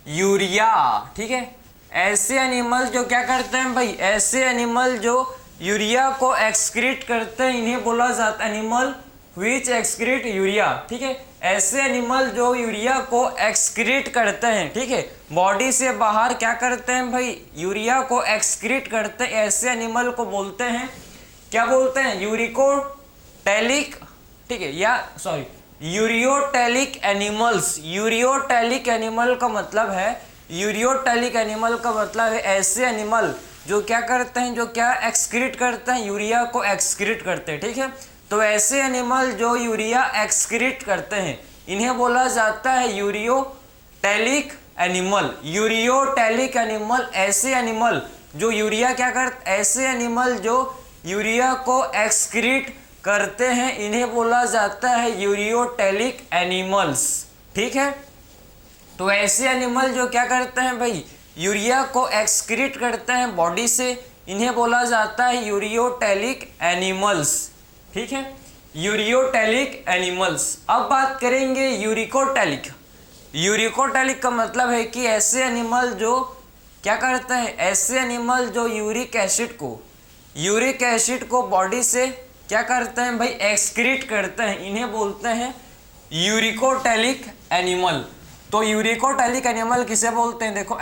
यूरिया, ठीक है। ऐसे एनिमल जो क्या करते हैं भाई? ऐसे एनिमल जो यूरिया को एक्सक्रीट करते हैं, इन्हें बोला जाता है एनिमल विच एक्सक्रीट यूरिया, ठीक है। ऐसे एनिमल जो यूरिया को एक्सक्रीट करते हैं, ठीक है, बॉडी से बाहर क्या करते हैं भाई? यूरिया को एक्सक्रीट करते हैं, ऐसे एनिमल को बोलते हैं, क्या बोलते हैं? यूरिकोटैलिक, ठीक है, या sorry ureotelic animals. Ureotelic animal का मतलब है ऐसे एनिमल जो क्या करते हैं? जो क्या एक्सक्रीट करते हैं? यूरिया को एक्सक्रीट करते हैं, ठीक है। तो ऐसे एनिमल जो यूरिया एक्सक्रीट करते हैं, इन्हें बोला जाता है यूरियोटैलिक एनिमल। यूरियोटैलिक एनिमल ऐसे एनिमल जो यूरिया क्या करते? ऐसे एनिमल जो यूरिया को एक्सक्रीट करते हैं, इन्हें बोला जाता है यूरियोटैलिक एनिमल्स, ठीक है। तो ऐसे एनिमल जो क्या करते हैं भाई? यूरिया को एक्सक्रीट करते हैं बॉडी से, इन्हें बोला जाता है यूरियोटैलिक एनिमल्स, ठीक है, यूरियोटैलिक एनिमल्स। अब बात करेंगे यूरिकोटैलिक। यूरिकोटैलिक का मतलब है कि ऐसे एनिमल जो क्या करते हैं? ऐसे एनिमल जो यूरिक एसिड को बॉडी से क्या करते हैं भाई? एक्सक्रीट करते हैं, इन्हें बोलते हैं यूरिकोटैलिक एनिमल। तो यूरिकोटैलिक एनिमल किसे बोलते हैं? देखो,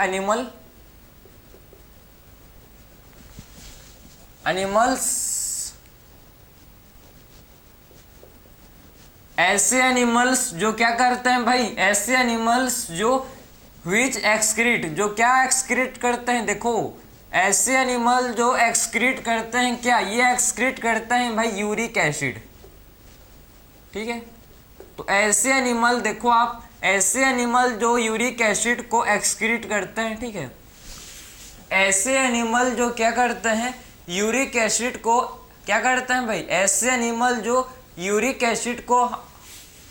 एनिमल्स ऐसे एनिमल्स जो क्या करते हैं भाई? ऐसे एनिमल्स जो विच एक्सक्रीट, जो क्या एक्सक्रीट करते हैं? देखो, ऐसे एनिमल जो एक्सक्रीट करते हैं, क्या ये एक्सक्रीट करते हैं भाई? यूरिक एसिड, ठीक है। तो ऐसे एनिमल देखो आप, ऐसे एनिमल जो यूरिक एसिड को एक्सक्रीट करते हैं, ठीक है, ऐसे एनिमल जो क्या करते हैं? यूरिक एसिड को क्या करते हैं भाई? ऐसे एनिमल जो यूरिक एसिड को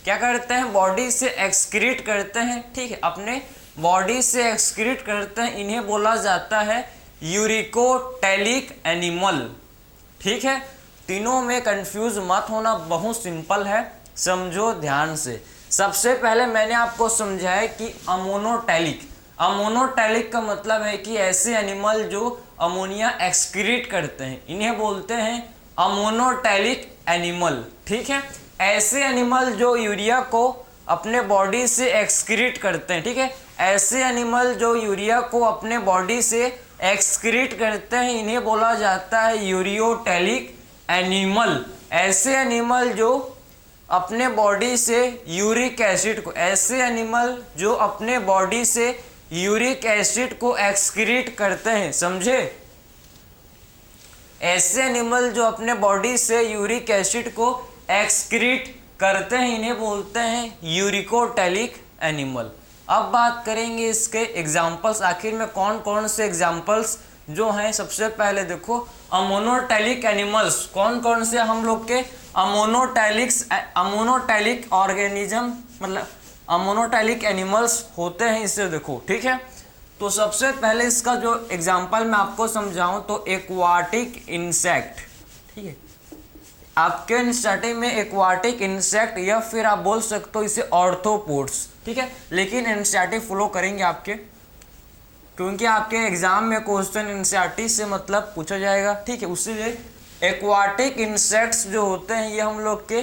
क्या करते हैं? बॉडी से एक्सक्रीट करते हैं, ठीक है, अपने बॉडी से एक्सक्रीट करते हैं, इन्हें बोला जाता है यूरिकोटैलिक एनिमल, ठीक है। तीनों में कंफ्यूज मत होना, बहुत सिंपल है, समझो ध्यान से। सबसे पहले मैंने आपको समझाया कि अमोनोटैलिक का मतलब है कि ऐसे एनिमल जो अमोनिया एक्सक्रीट करते हैं, इन्हें बोलते हैं अमोनोटैलिक एनिमल, ठीक है। ऐसे एनिमल जो यूरिया को अपने बॉडी से एक्सक्रीट करते हैं, ठीक है, ऐसे एनिमल जो यूरिया को अपने बॉडी से एक्सक्रीट करते हैं, इन्हें बोला जाता है यूरियोटैलिक एनिमल। ऐसे एनिमल जो अपने बॉडी से यूरिक एसिड को, ऐसे एनिमल जो अपने बॉडी से यूरिक एसिड को एक्सक्रीट करते हैं, समझे? ऐसे एनिमल जो अपने बॉडी से यूरिक एसिड को एक्सक्रीट करते हैं, इन्हें बोलते हैं यूरिकोटैलिक एनिमल। अब बात करेंगे इसके एग्जाम्पल्स, आखिर में कौन कौन से एग्जाम्पल्स जो हैं। सबसे पहले देखो, अमोनोटैलिक एनिमल्स कौन कौन से हम लोग के अमोनोटैलिक ऑर्गेनिज्म, मतलब अमोनोटैलिक एनिमल्स होते हैं, इसे देखो, ठीक है। तो सबसे पहले इसका जो एग्जाम्पल मैं आपको समझाऊं तो एक्वाटिक इंसेक्ट, ठीक है, आपके स्टडी में एक्वाटिक इंसेक्ट या फिर आप बोल सकते हो इसे ऑर्थोपोड्स, ठीक है, लेकिन एनसीईआरटी फॉलो करेंगे आपके, क्योंकि आपके एग्जाम में क्वेश्चन एनसीईआरटी से मतलब पूछा जाएगा, ठीक है, उसीलिए एक्वाटिक इंसेक्ट्स जो होते हैं ये हम लोग के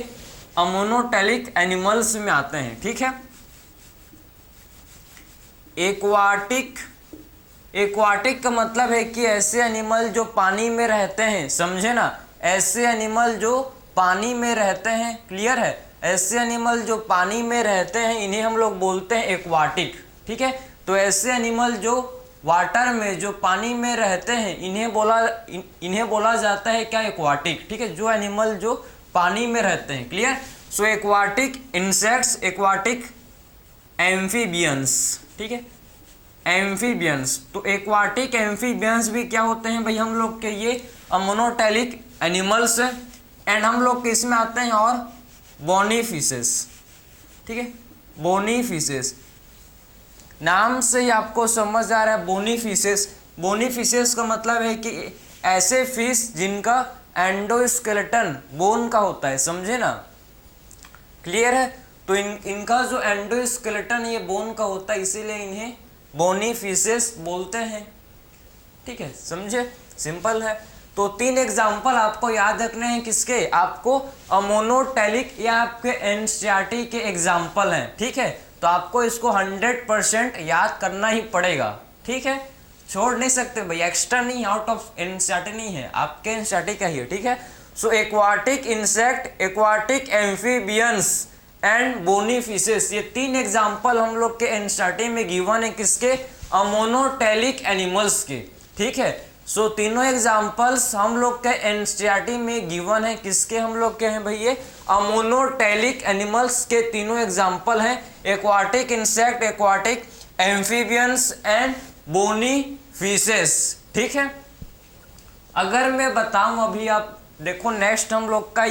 अमोनोटेलिक एनिमल्स में आते हैं, ठीक है। एक्वाटिक का मतलब है कि ऐसे एनिमल जो पानी में रहते हैं, समझे ना, ऐसे एनिमल जो पानी में रहते हैं, क्लियर है, ऐसे एनिमल जो पानी में रहते हैं इन्हें हम लोग बोलते हैं एक्वाटिक, ठीक है। तो ऐसे एनिमल जो वाटर में, जो पानी में रहते हैं, इन्हें बोला जाता है क्या, एक्वाटिक, ठीक है, जो एनिमल जो पानी में रहते हैं, क्लियर। सो एक्वाटिक इंसेक्ट्स, एक्वाटिक एम्फीबियंस, ठीक है, एम्फीबियंस। तो एक्वाटिक एम्फीबियंस भी क्या होते हैं भाई, हम लोग के ये अमोनोटेलिक एनिमल्स हैं। एंड हम लोग के इसमें आते हैं और बोनी फिशेस, ठीक है, बोनी फिशेस, नाम से ही आपको समझ आ रहा है बोनी फिशेस। बोनी फिशेस का मतलब है कि ऐसे फिश जिनका एंडोस्केलेटन बोन का होता है, समझे ना, क्लियर है। तो इनका जो एंडोस्केलेटन ये बोन का होता है, इसीलिए इन्हें बोनी फिशेस बोलते हैं, ठीक है, समझे, सिंपल है। तो 3 एग्जाम्पल आपको याद रखने हैं, किसके, आपको अमोनोटेलिक या आपके एनसीईआरटी के एग्जाम्पल हैं, ठीक है। तो आपको इसको 100% याद करना ही पड़ेगा, ठीक है, छोड़ नहीं सकते भाई, एक्स्ट्रा नहीं, आउट ऑफ एनसीईआरटी नहीं है, आपके एनसीईआरटी का ही है, ठीक है। So aquatic insect, aquatic amphibians and bony fishes, ये 3 एग्जाम्पल हम लोग के एनसीईआरटी में गिवन है, किसके, अमोनोटेलिक एनिमल्स के, ठीक है। सो तीनों एग्जाम्पल्स हम लोग के एनसीईआरटी में गिवन है, किसके, हम लोग के हैं भाई, ये अमोनोटेलिक एनिमल्स के तीनों एग्जाम्पल हैं, aquatic insect, aquatic amphibians and bony fishes, ठीक है। अगर मैं बताऊं अभी, आप देखो नेक्स्ट हम लोग का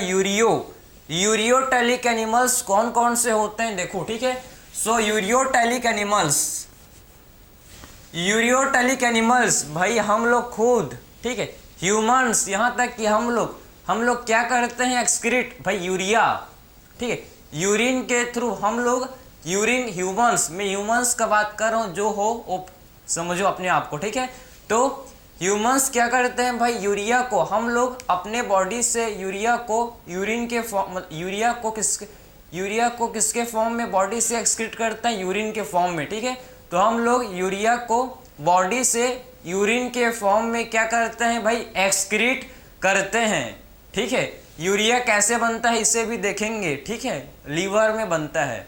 यूरियोटेलिक एनिमल्स कौन कौन से होते हैं, देखो, ठीक है। सो यूरियोटेलिक एनिमल्स भाई हम लोग खुद, ठीक है, ह्यूमंस, यहाँ तक कि हम लोग क्या करते हैं, एक्सक्रीट भाई यूरिया, ठीक है, यूरिन के थ्रू हम लोग यूरिन, ह्यूमंस, मैं ह्यूमंस का बात कर रहा हूँ, जो हो वो समझो अपने आप को, ठीक है। तो ह्यूमंस क्या करते हैं भाई, यूरिया को हम लोग अपने बॉडी से, यूरिया को यूरिन के फॉर्म, यूरिया को किसके फॉर्म में बॉडी से एक्सक्रीट करते हैं, यूरिन के फॉर्म में, ठीक है। तो हम लोग यूरिया को बॉडी से यूरिन के फॉर्म में क्या करते हैं भाई, एक्सक्रीट करते हैं, ठीक है। यूरिया कैसे बनता है इसे भी देखेंगे, ठीक है, लीवर में बनता है,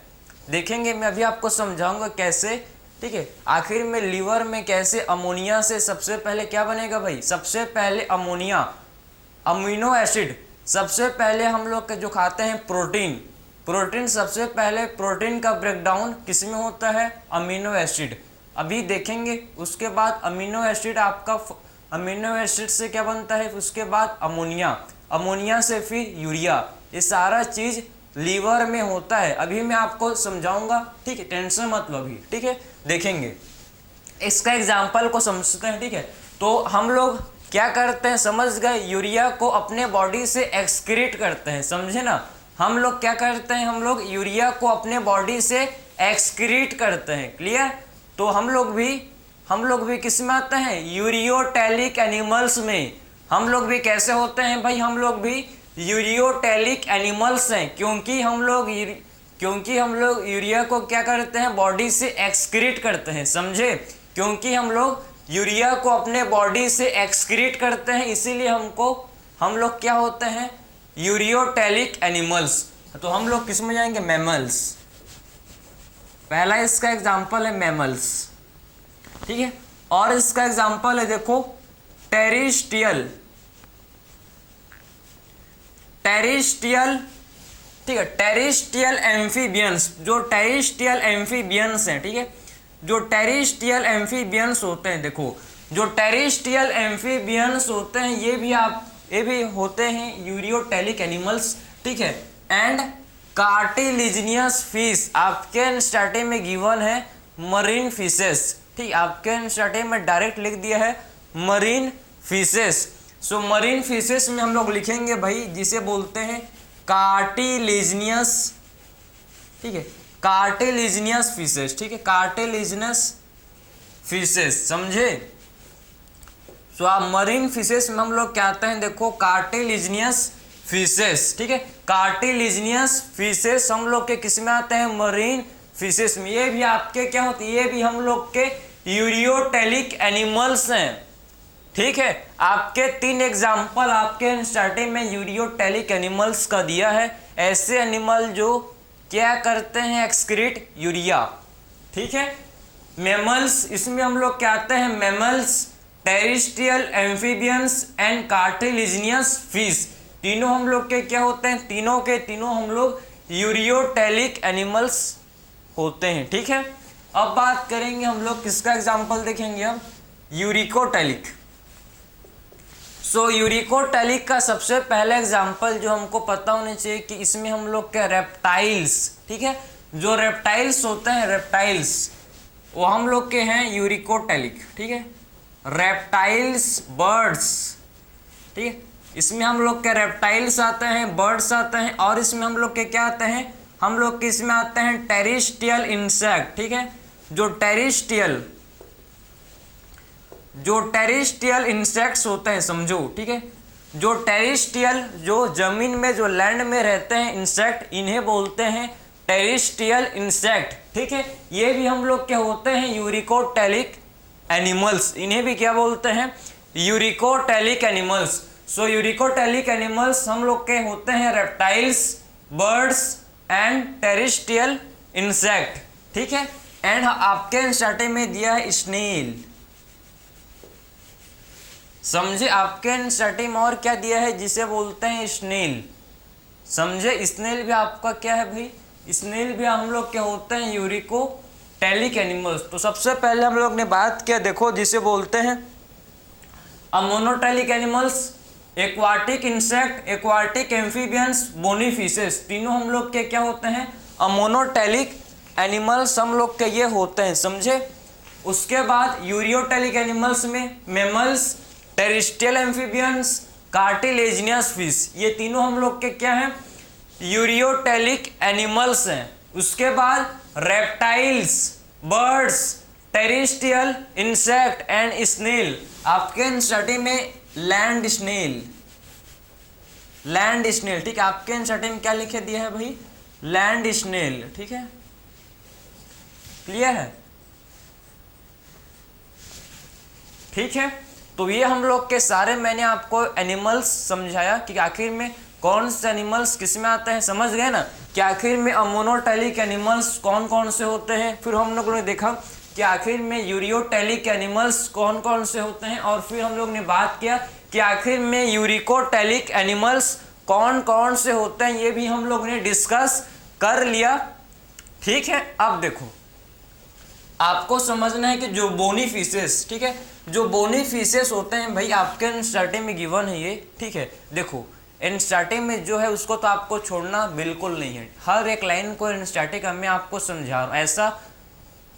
देखेंगे, मैं अभी आपको समझाऊंगा कैसे, ठीक है। आखिर में लीवर में कैसे, अमोनिया से सबसे पहले क्या बनेगा भाई, सबसे पहले अमोनिया, अमीनो एसिड, सबसे पहले हम लोग जो खाते हैं प्रोटीन, सबसे पहले प्रोटीन का ब्रेकडाउन किस में होता है, अमीनो एसिड, अभी देखेंगे। उसके बाद अमीनो एसिड से क्या बनता है, उसके बाद अमोनिया से फिर यूरिया, ये सारा चीज लीवर में होता है, अभी मैं आपको समझाऊंगा, ठीक है, टेंशन मत लो अभी, ठीक है, देखेंगे। इसका एग्जाम्पल को समझते हैं, ठीक है। तो हम लोग क्या करते हैं, समझ गए, यूरिया को अपने बॉडी से एक्सक्रीट करते हैं, समझे ना, हम लोग क्या करते हैं, हम लोग यूरिया को अपने बॉडी से एक्सक्रीट करते हैं, क्लियर। तो हम लोग भी किस में आते हैं, यूरियोटेलिक एनिमल्स में, हम लोग भी कैसे होते हैं भाई, हम लोग भी यूरियोटेलिक एनिमल्स हैं, क्योंकि हम लोग यूरिया को क्या करते हैं, बॉडी से एक्सक्रीट करते हैं, समझे, क्योंकि हम लोग यूरिया को अपने बॉडी से एक्सक्रीट करते हैं, इसीलिए हम लोग क्या होते हैं, यूरियोटेलिक एनिमल्स। तो हम लोग किस में जाएंगे, मैमल्स, पहला इसका एग्जाम्पल है मैमल्स, ठीक है। और इसका एग्जाम्पल है, देखो, टेरिस्ट्रियल, ठीक है, टेरिस्ट्रियल एम्फीबियंस, जो टेरिस्ट्रियल एम्फीबियंस हैं, ठीक है, जो टेरिस्ट्रियल एम्फीबियंस होते हैं, देखो, जो टेरिस्ट्रियल एम्फीबियंस होते हैं ये भी होते हैं यूरियोटेलिक एनिमल्स, ठीक है। एंड कार्टिलिजिनियस फिश, आपके स्टार्टिंग में गिवन है मरीन फिशेस, ठीक, आपके स्टार्टिंग में डायरेक्ट लिख दिया है marine fishes. So marine fishes में हम लोग लिखेंगे भाई, जिसे बोलते हैं कार्टिलिजिनियस, ठीक है, कार्टिलिजिनियस फिशेस, ठीक है, कार्टिलिजिनस फिशेस, समझे। सो आप मरीन फिशेस में हम लोग क्या आते हैं, देखो कार्टिलिजिनियस फिशेस, ठीक है, कार्टिलिजिनियस फिशेस हम लोग के किस में आते हैं, मरीन फिशेस में। ये भी आपके क्या होते हैं, ये भी हम लोग के यूरियोटेलिक एनिमल्स हैं, ठीक है। आपके 3 एग्जाम्पल आपके स्टार्टिंग में यूरियोटेलिक एनिमल्स का दिया है, ऐसे एनिमल जो क्या करते हैं, एक्सक्रीट यूरिया, ठीक है। मैमल्स, इसमें हम लोग क्या आते हैं, mammals, terrestrial, amphibians and cartilaginous fish, तीनों हम लोग के क्या होते हैं, तीनों के तीनों हम लोग यूरियोटेलिक एनिमल्स होते हैं, ठीक है। अब बात करेंगे हम लोग किसका एग्जाम्पल देखेंगे, अब यूरिकोटेलिक। सो यूरिकोटेलिक का सबसे पहला एग्जाम्पल जो हमको पता होना चाहिए कि इसमें हम लोग क्या, रेप्टाइल्स, ठीक है, जो रेप्टाइल्स होते हैं, रेप्टाइल्स वो हम लोग के हैं यूरिकोटेलिक, ठीक है। रेप्टाइल्स, बर्ड्स, ठीक है, इसमें हम लोग के रेप्टाइल्स आते हैं, बर्ड्स आते हैं, और इसमें हम लोग के क्या आते हैं, हम लोग के इसमें आते हैं टेरिस्ट्रियल इंसेक्ट, ठीक है। जो टेरिस्ट्रियल इंसेक्ट्स होते हैं, समझो, ठीक है, जो टेरिस्ट्रियल, जो जमीन में, जो लैंड में रहते हैं इंसेक्ट, इन्हें बोलते हैं टेरिस्ट्रियल इंसेक्ट, ठीक है। ये भी हम लोग क्या होते हैं, यूरिकोटेलिक एनिमल्स, इन्हें भी क्या बोलते हैं, यूरिकोटेलिक एनिमल्स। सो यूरिकोटेलिक एनिमल्स हम लोग के होते हैं reptiles, birds and terrestrial insect, ठीक है। एंड आपके स्टार्टिंग में दिया है स्नेल, समझे, आपके स्टार्टिंग में और क्या दिया है, जिसे बोलते हैं स्नेल, समझे। स्नेल भी आपका क्या है भाई, स्नेल भी हम लोग क्या होते हैं, यूरिकोटेलिक एनिमल्स। तो सबसे पहले हम लोग ने बात किया, देखो, जिसे बोलते हैं ammonotelic animals, aquatic insect, aquatic amphibians, bony fishes, तीनों हम लोग के क्या होते हैं, मोनोटेलिक एनिमल्स हम लोग के ये होते हैं, समझे। उसके बाद यूरियोटेलिक एनिमल्स में mammals, terrestrial amphibians, cartilaginous fish, ये तीनों हम लोग के क्या हैं, यूरियोटेलिक एनिमल्स हैं। उसके बाद reptiles, birds, terrestrial insect and snail, आपके स्टडी में लैंड स्नेल, ठीक है, आपके स्टडी में क्या लिखे दिया है भाई, लैंड स्नेल, ठीक है, क्लियर है, ठीक है। तो ये हम लोग के सारे मैंने आपको एनिमल्स समझाया कि आखिर में कौन से एनिमल्स किस में आते हैं, समझ गए ना, कि आखिर में मोनोटेलिक एनिमल्स कौन कौन से होते हैं। फिर हम लोगों ने देखा कि आखिर में यूरियोटेलिक एनिमल्स कौन कौन से होते हैं, और फिर हम लोग ने बात किया कि आखिर में यूरिकोटेलिक एनिमल्स कौन कौन से होते हैं, ये भी हम लोग ने डिस्कस कर लिया, ठीक है। अब देखो, आपको समझना है कि जो बोनी फिशेस, ठीक है, जो बोनी फिशेस होते हैं भाई, आपके स्टार्टिंग में गिवन है ये, ठीक है। देखो, इन स्टार्टिंग में जो है उसको तो आपको छोड़ना बिल्कुल नहीं है, हर एक लाइन को इन स्टार्टिंग मैं आपको समझा रहा हूँ, ऐसा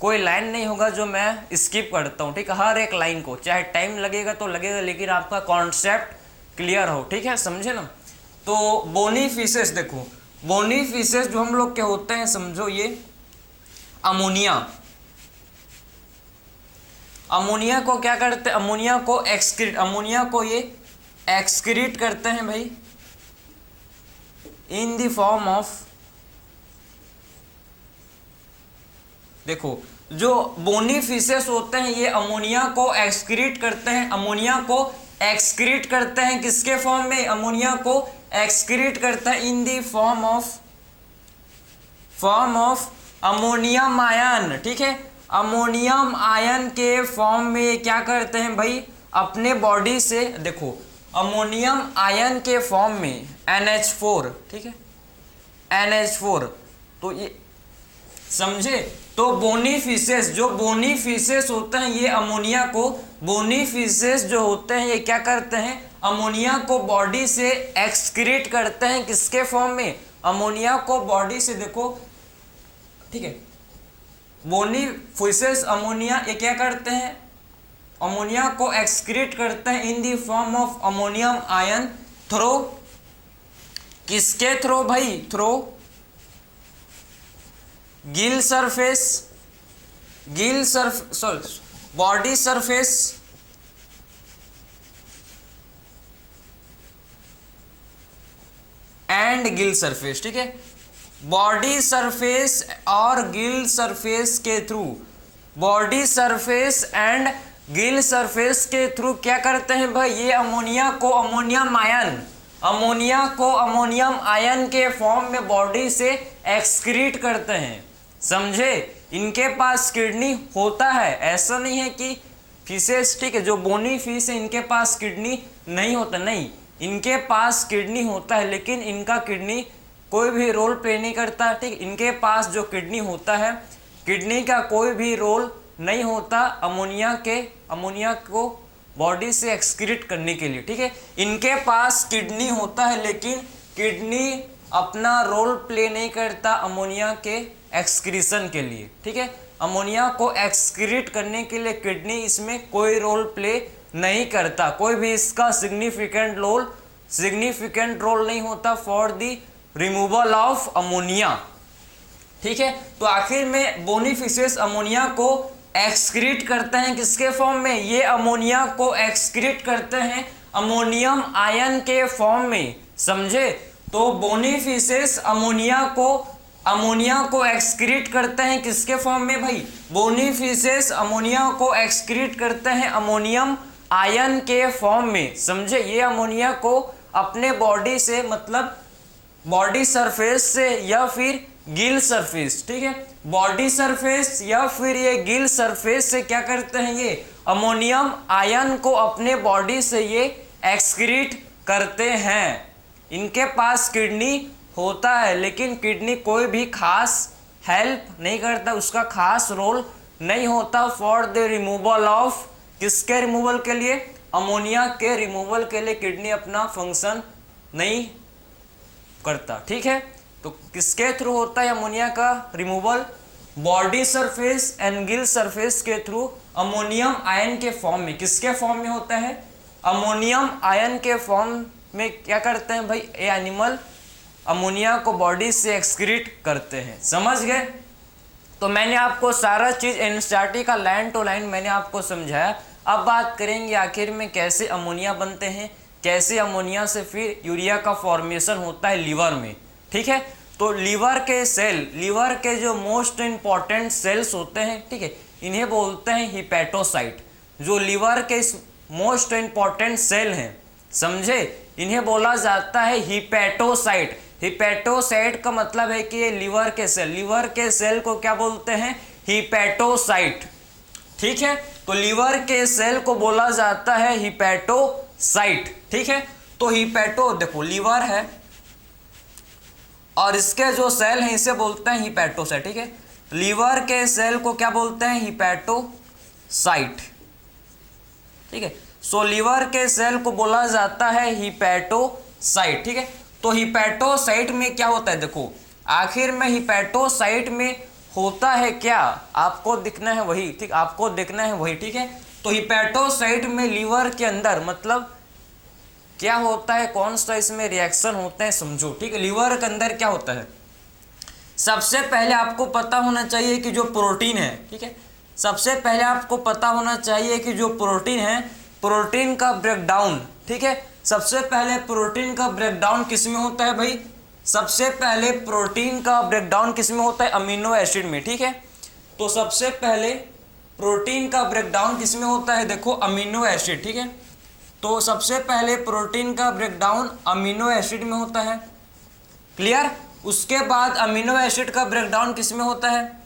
कोई लाइन नहीं होगा जो मैं स्किप करता हूँ, ठीक है। हर एक लाइन को, चाहे टाइम लगेगा तो लगेगा, लेकिन आपका कॉन्सेप्ट क्लियर हो, ठीक है, समझे ना। तो बोनी फिशेस, देखो, बोनी फिशेस जो हम लोग के होते हैं, समझो, ये अमोनिया को क्या करते हैं, अमोनिया को ये एक्सक्रीट करते हैं भाई, इन द फॉर्म ऑफ, देखो, जो बोनी फिशेस होते हैं ये अमोनिया को एक्सक्रीट करते हैं, किसके फॉर्म में, अमोनिया को एक्सक्रीट करता है इन the form of ammonium ion, ठीक है। अमोनियम आयन के फॉर्म में क्या करते हैं भाई, अपने बॉडी से, देखो, अमोनियम आयन के फॉर्म में NH4, ठीक है, NH4, तो ये समझे। तो बोनी फिशेस, जो बोनी फिशेस होते हैं ये अमोनिया को, बोनी फिशेस जो होते हैं ये क्या करते हैं, अमोनिया को बॉडी से एक्सक्रीट करते हैं, किसके फॉर्म में, अमोनिया को बॉडी से, देखो, ठीक है, बोनी फिशेस अमोनिया ये क्या करते हैं, अमोनिया को एक्सक्रीट करते हैं in the form of ammonium ion through, किसके थ्रो भाई, through body surface and gill surface, ठीक है। बॉडी सरफेस और गिल सरफेस के through, body surface and gill surface के थ्रू क्या करते हैं भाई, ये अमोनिया को अमोनियम आयन के फॉर्म में बॉडी से एक्सक्रीट करते हैं, समझे। इनके पास किडनी होता है, ऐसा नहीं है कि फिशेस, ठीक है, जो बोनी फिश है इनके पास किडनी नहीं होता, नहीं, इनके पास किडनी होता है, लेकिन इनका किडनी कोई भी रोल प्ले नहीं करता, ठीक। इनके पास जो किडनी होता है, किडनी का कोई भी रोल नहीं होता अमोनिया को बॉडी से एक्सक्रीट करने के लिए, ठीक है। इनके पास किडनी होता है, लेकिन किडनी अपना रोल प्ले नहीं करता अमोनिया के एक्सक्रीशन के लिए, ठीक है। अमोनिया को एक्सक्रीट करने के लिए किडनी इसमें कोई रोल प्ले नहीं करता, कोई भी इसका सिग्निफिकेंट रोल नहीं होता for the removal of ammonia, ठीक है। तो आखिर में बोनी फिशेस अमोनिया को एक्सक्रीट करते हैं, किसके फॉर्म में, ये अमोनिया को एक्सक्रीट करते हैं अमोनियम आयन के फॉर्म में, समझे। तो बोनी फिशेस अमोनिया को एक्सक्रीट करते हैं किसके फॉर्म में भाई, बोनी फिशेस अमोनिया को एक्सक्रीट करते हैं अमोनियम आयन के फॉर्म में, समझे। ये अमोनिया को अपने बॉडी से, मतलब बॉडी सरफेस से या फिर गिल सरफेस, ठीक है, बॉडी सरफेस या फिर ये गिल सरफेस से क्या करते हैं, ये अमोनियम आयन को अपने बॉडी से ये एक्सक्रीट करते हैं। इनके पास किडनी होता है, लेकिन किडनी कोई भी खास हेल्प नहीं करता, उसका खास रोल नहीं होता फॉर द रिमूवल ऑफ, किसके रिमूवल के लिए, अमोनिया के रिमूवल के लिए किडनी अपना फंक्शन नहीं करता, ठीक है। तो किसके थ्रू होता है अमोनिया का removal, body surface and gill surface के थ्रू अमोनियम आयन के फॉर्म में, किसके फॉर्म में होता है, अमोनियम आयन के फॉर्म में क्या करते हैं भाई, ये एनिमल अमोनिया को बॉडी से एक्सक्रीट करते हैं, समझ गए। तो मैंने आपको सारा चीज एनसीईआरटी का लाइन टू लाइन मैंने आपको समझाया। अब बात करेंगे आखिर में कैसे अमोनिया बनते हैं, कैसे अमोनिया से फिर यूरिया का फॉर्मेशन होता है लीवर में, ठीक है। तो लीवर के जो मोस्ट इंपॉर्टेंट सेल्स होते हैं, ठीक है, इन्हें बोलते हैं हिपैटोसाइट। जो लीवर के मोस्ट इंपॉर्टेंट सेल हैं, समझे, इन्हें बोला जाता है हिपैटोसाइट। हिपैटोसाइट का मतलब है कि ये लीवर के सेल को क्या बोलते हैं, हिपैटोसाइट, ठीक है। तो लीवर के सेल को बोला जाता है हिपैटोसाइट, ठीक है। तो देखो लीवर है और इसके जो सेल हैं इसे बोलते हैं हिपैटोसाइट, ठीक है। लीवर के सेल को क्या बोलते हैं, हिपैटोसाइट, ठीक है। सो लीवर के सेल को बोला जाता है हिपैटोसाइट, ठीक है। तो हिपैटोसाइट में क्या होता है, देखो आखिर में हिपैटोसाइट में होता है क्या, आपको दिखना है वही, ठीक, आपको देखना है वही, ठीक है। तो हिपैटोसाइट में लीवर के अंदर मतलब क्या होता है, कौन सा इसमें रिएक्शन होते हैं, समझो, ठीक है। लीवर के अंदर क्या होता है, सबसे पहले आपको पता होना चाहिए कि जो प्रोटीन है, ठीक है, सबसे पहले आपको पता होना चाहिए कि जो प्रोटीन है, प्रोटीन का ब्रेकडाउन, ठीक है। सबसे पहले प्रोटीन का ब्रेकडाउन किस में होता है भाई, सबसे पहले प्रोटीन का ब्रेकडाउन किस में होता है, अमीनो एसिड में, ठीक है। तो सबसे पहले प्रोटीन का ब्रेकडाउन किस में होता है, देखो अमीनो एसिड, ठीक है। तो सबसे पहले प्रोटीन का ब्रेकडाउन अमीनो एसिड में होता है, क्लियर। उसके बाद अमीनो एसिड का ब्रेकडाउन किस में होता है,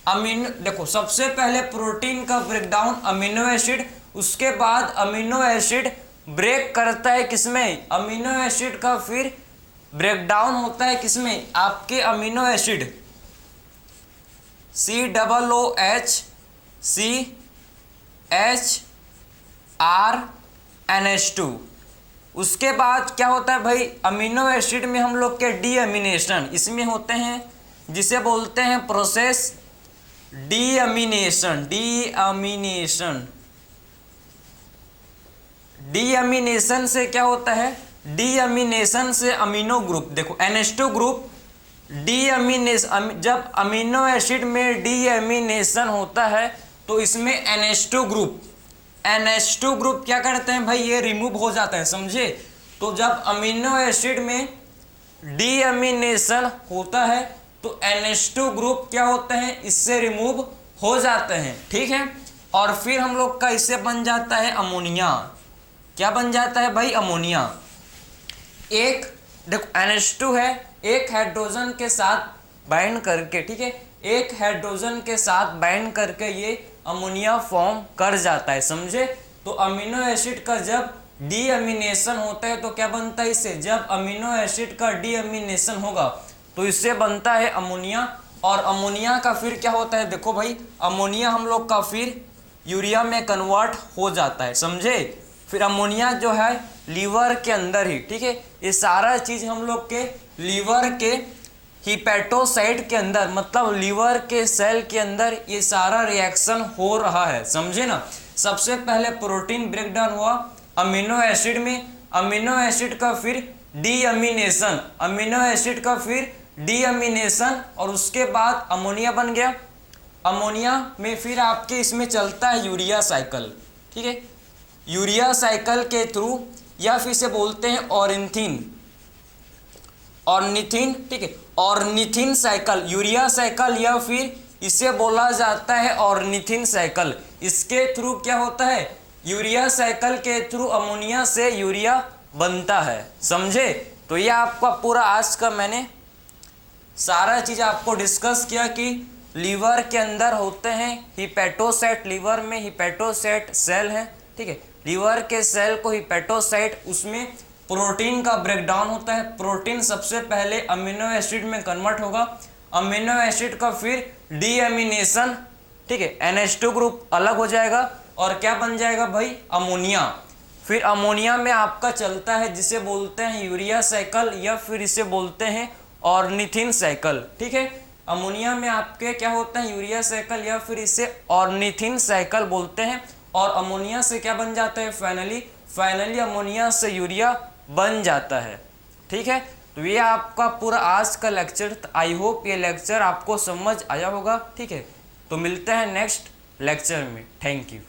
देखो सबसे पहले प्रोटीन का ब्रेकडाउन अमीनो एसिड, उसके बाद अमीनो एसिड ब्रेक करता है किसमें, अमीनो एसिड का फिर ब्रेकडाउन होता है किसमें, आपके अमीनो एसिड COOH उसके बाद क्या होता है भाई, अमीनो एसिड में हम लोग के डीअमीनेशन इसमें होते हैं, जिसे बोलते हैं प्रोसेस डीअमीनेशन से क्या होता है, डीअमीनेशन से अमीनो ग्रुप, देखो NH2 ग्रुप डीअमीनेशन, जब अमीनो एसिड में डीअमीनेशन होता है तो इसमें NH2 ग्रुप क्या करते हैं भाई, ये रिमूव हो जाता है, समझे। तो जब अमीनो एसिड में डीअमीनेशन होता है तो NH2 ग्रुप क्या होते हैं, इससे रिमूव हो जाते हैं, ठीक है। और फिर हम लोग का इससे बन जाता है अमोनिया। क्या बन जाता है भाई, अमोनिया। एक देखो NH2 है, एक हाइड्रोजन के साथ बाइंड करके, ठीक है, एक हाइड्रोजन के साथ बाइंड करके ये अमोनिया फॉर्म कर जाता है, समझे। तो अमीनो एसिड का जब डीअमीनेशन होता है तो क्या बनता है इससे, जब अमीनो एसिड का डीअमीनेशन होगा तो इससे बनता है अमोनिया। और अमोनिया का फिर क्या होता है, देखो भाई, अमोनिया हम लोग का फिर यूरिया में कन्वर्ट हो जाता है, समझे। फिर अमोनिया जो है लीवर के अंदर ही, ठीक है, ये सारा चीज हम लोग के लीवर के हिपैटोसाइट के अंदर, मतलब लीवर के सेल के अंदर ये सारा रिएक्शन हो रहा है, समझे ना। सबसे पहले प्रोटीन ब्रेकडाउन हुआ अमीनो एसिड में, अमीनो एसिड का फिर डीअमीनेशन, अमीनो एसिड का फिर डीअमीनेशन, और उसके बाद अमोनिया बन गया। अमोनिया में फिर आपके इसमें चलता है यूरिया साइकिल, ठीक है, यूरिया साइकिल के थ्रू, या फिर इसे बोलते हैं ऑर्निथिन, ऑर्निथिन, ठीक है, ऑर्निथिन साइकिल, यूरिया साइकिल, या फिर इसे बोला जाता है ऑर्निथिन साइकिल। इसके थ्रू क्या होता है, यूरिया साइकिल के थ्रू अमोनिया से यूरिया बनता है, समझे। तो ये आपका पूरा आज का मैंने सारा चीज आपको डिस्कस किया कि लीवर के अंदर होते हैं हिपैटोसाइट, लीवर में हिपैटोसाइट सेल है, ठीक है, लीवर के सेल को हिपैटोसाइट, उसमें प्रोटीन का ब्रेकडाउन होता है। प्रोटीन सबसे पहले अमीनो एसिड में कन्वर्ट होगा, अमीनो एसिड का फिर डीअमीनेशन, ठीक है, NH2 ग्रुप अलग हो जाएगा और क्या बन जाएगा भाई, अमोनिया। फिर अमोनिया में आपका चलता है जिसे बोलते हैं यूरिया साइकिल, या फिर इसे बोलते हैं ऑर्निथिन साइकिल, ठीक है। अमोनिया में आपके क्या होता है, यूरिया साइकिल, या फिर इसे ऑर्निथिन साइकिल बोलते हैं। और अमोनिया से क्या बन जाता है, फाइनली अमोनिया से यूरिया बन जाता है, ठीक है। तो ये आपका पूरा आज का लेक्चर, आई होप ये लेक्चर आपको समझ आया होगा, ठीक है। तो मिलते हैं नेक्स्ट लेक्चर में, थैंक यू।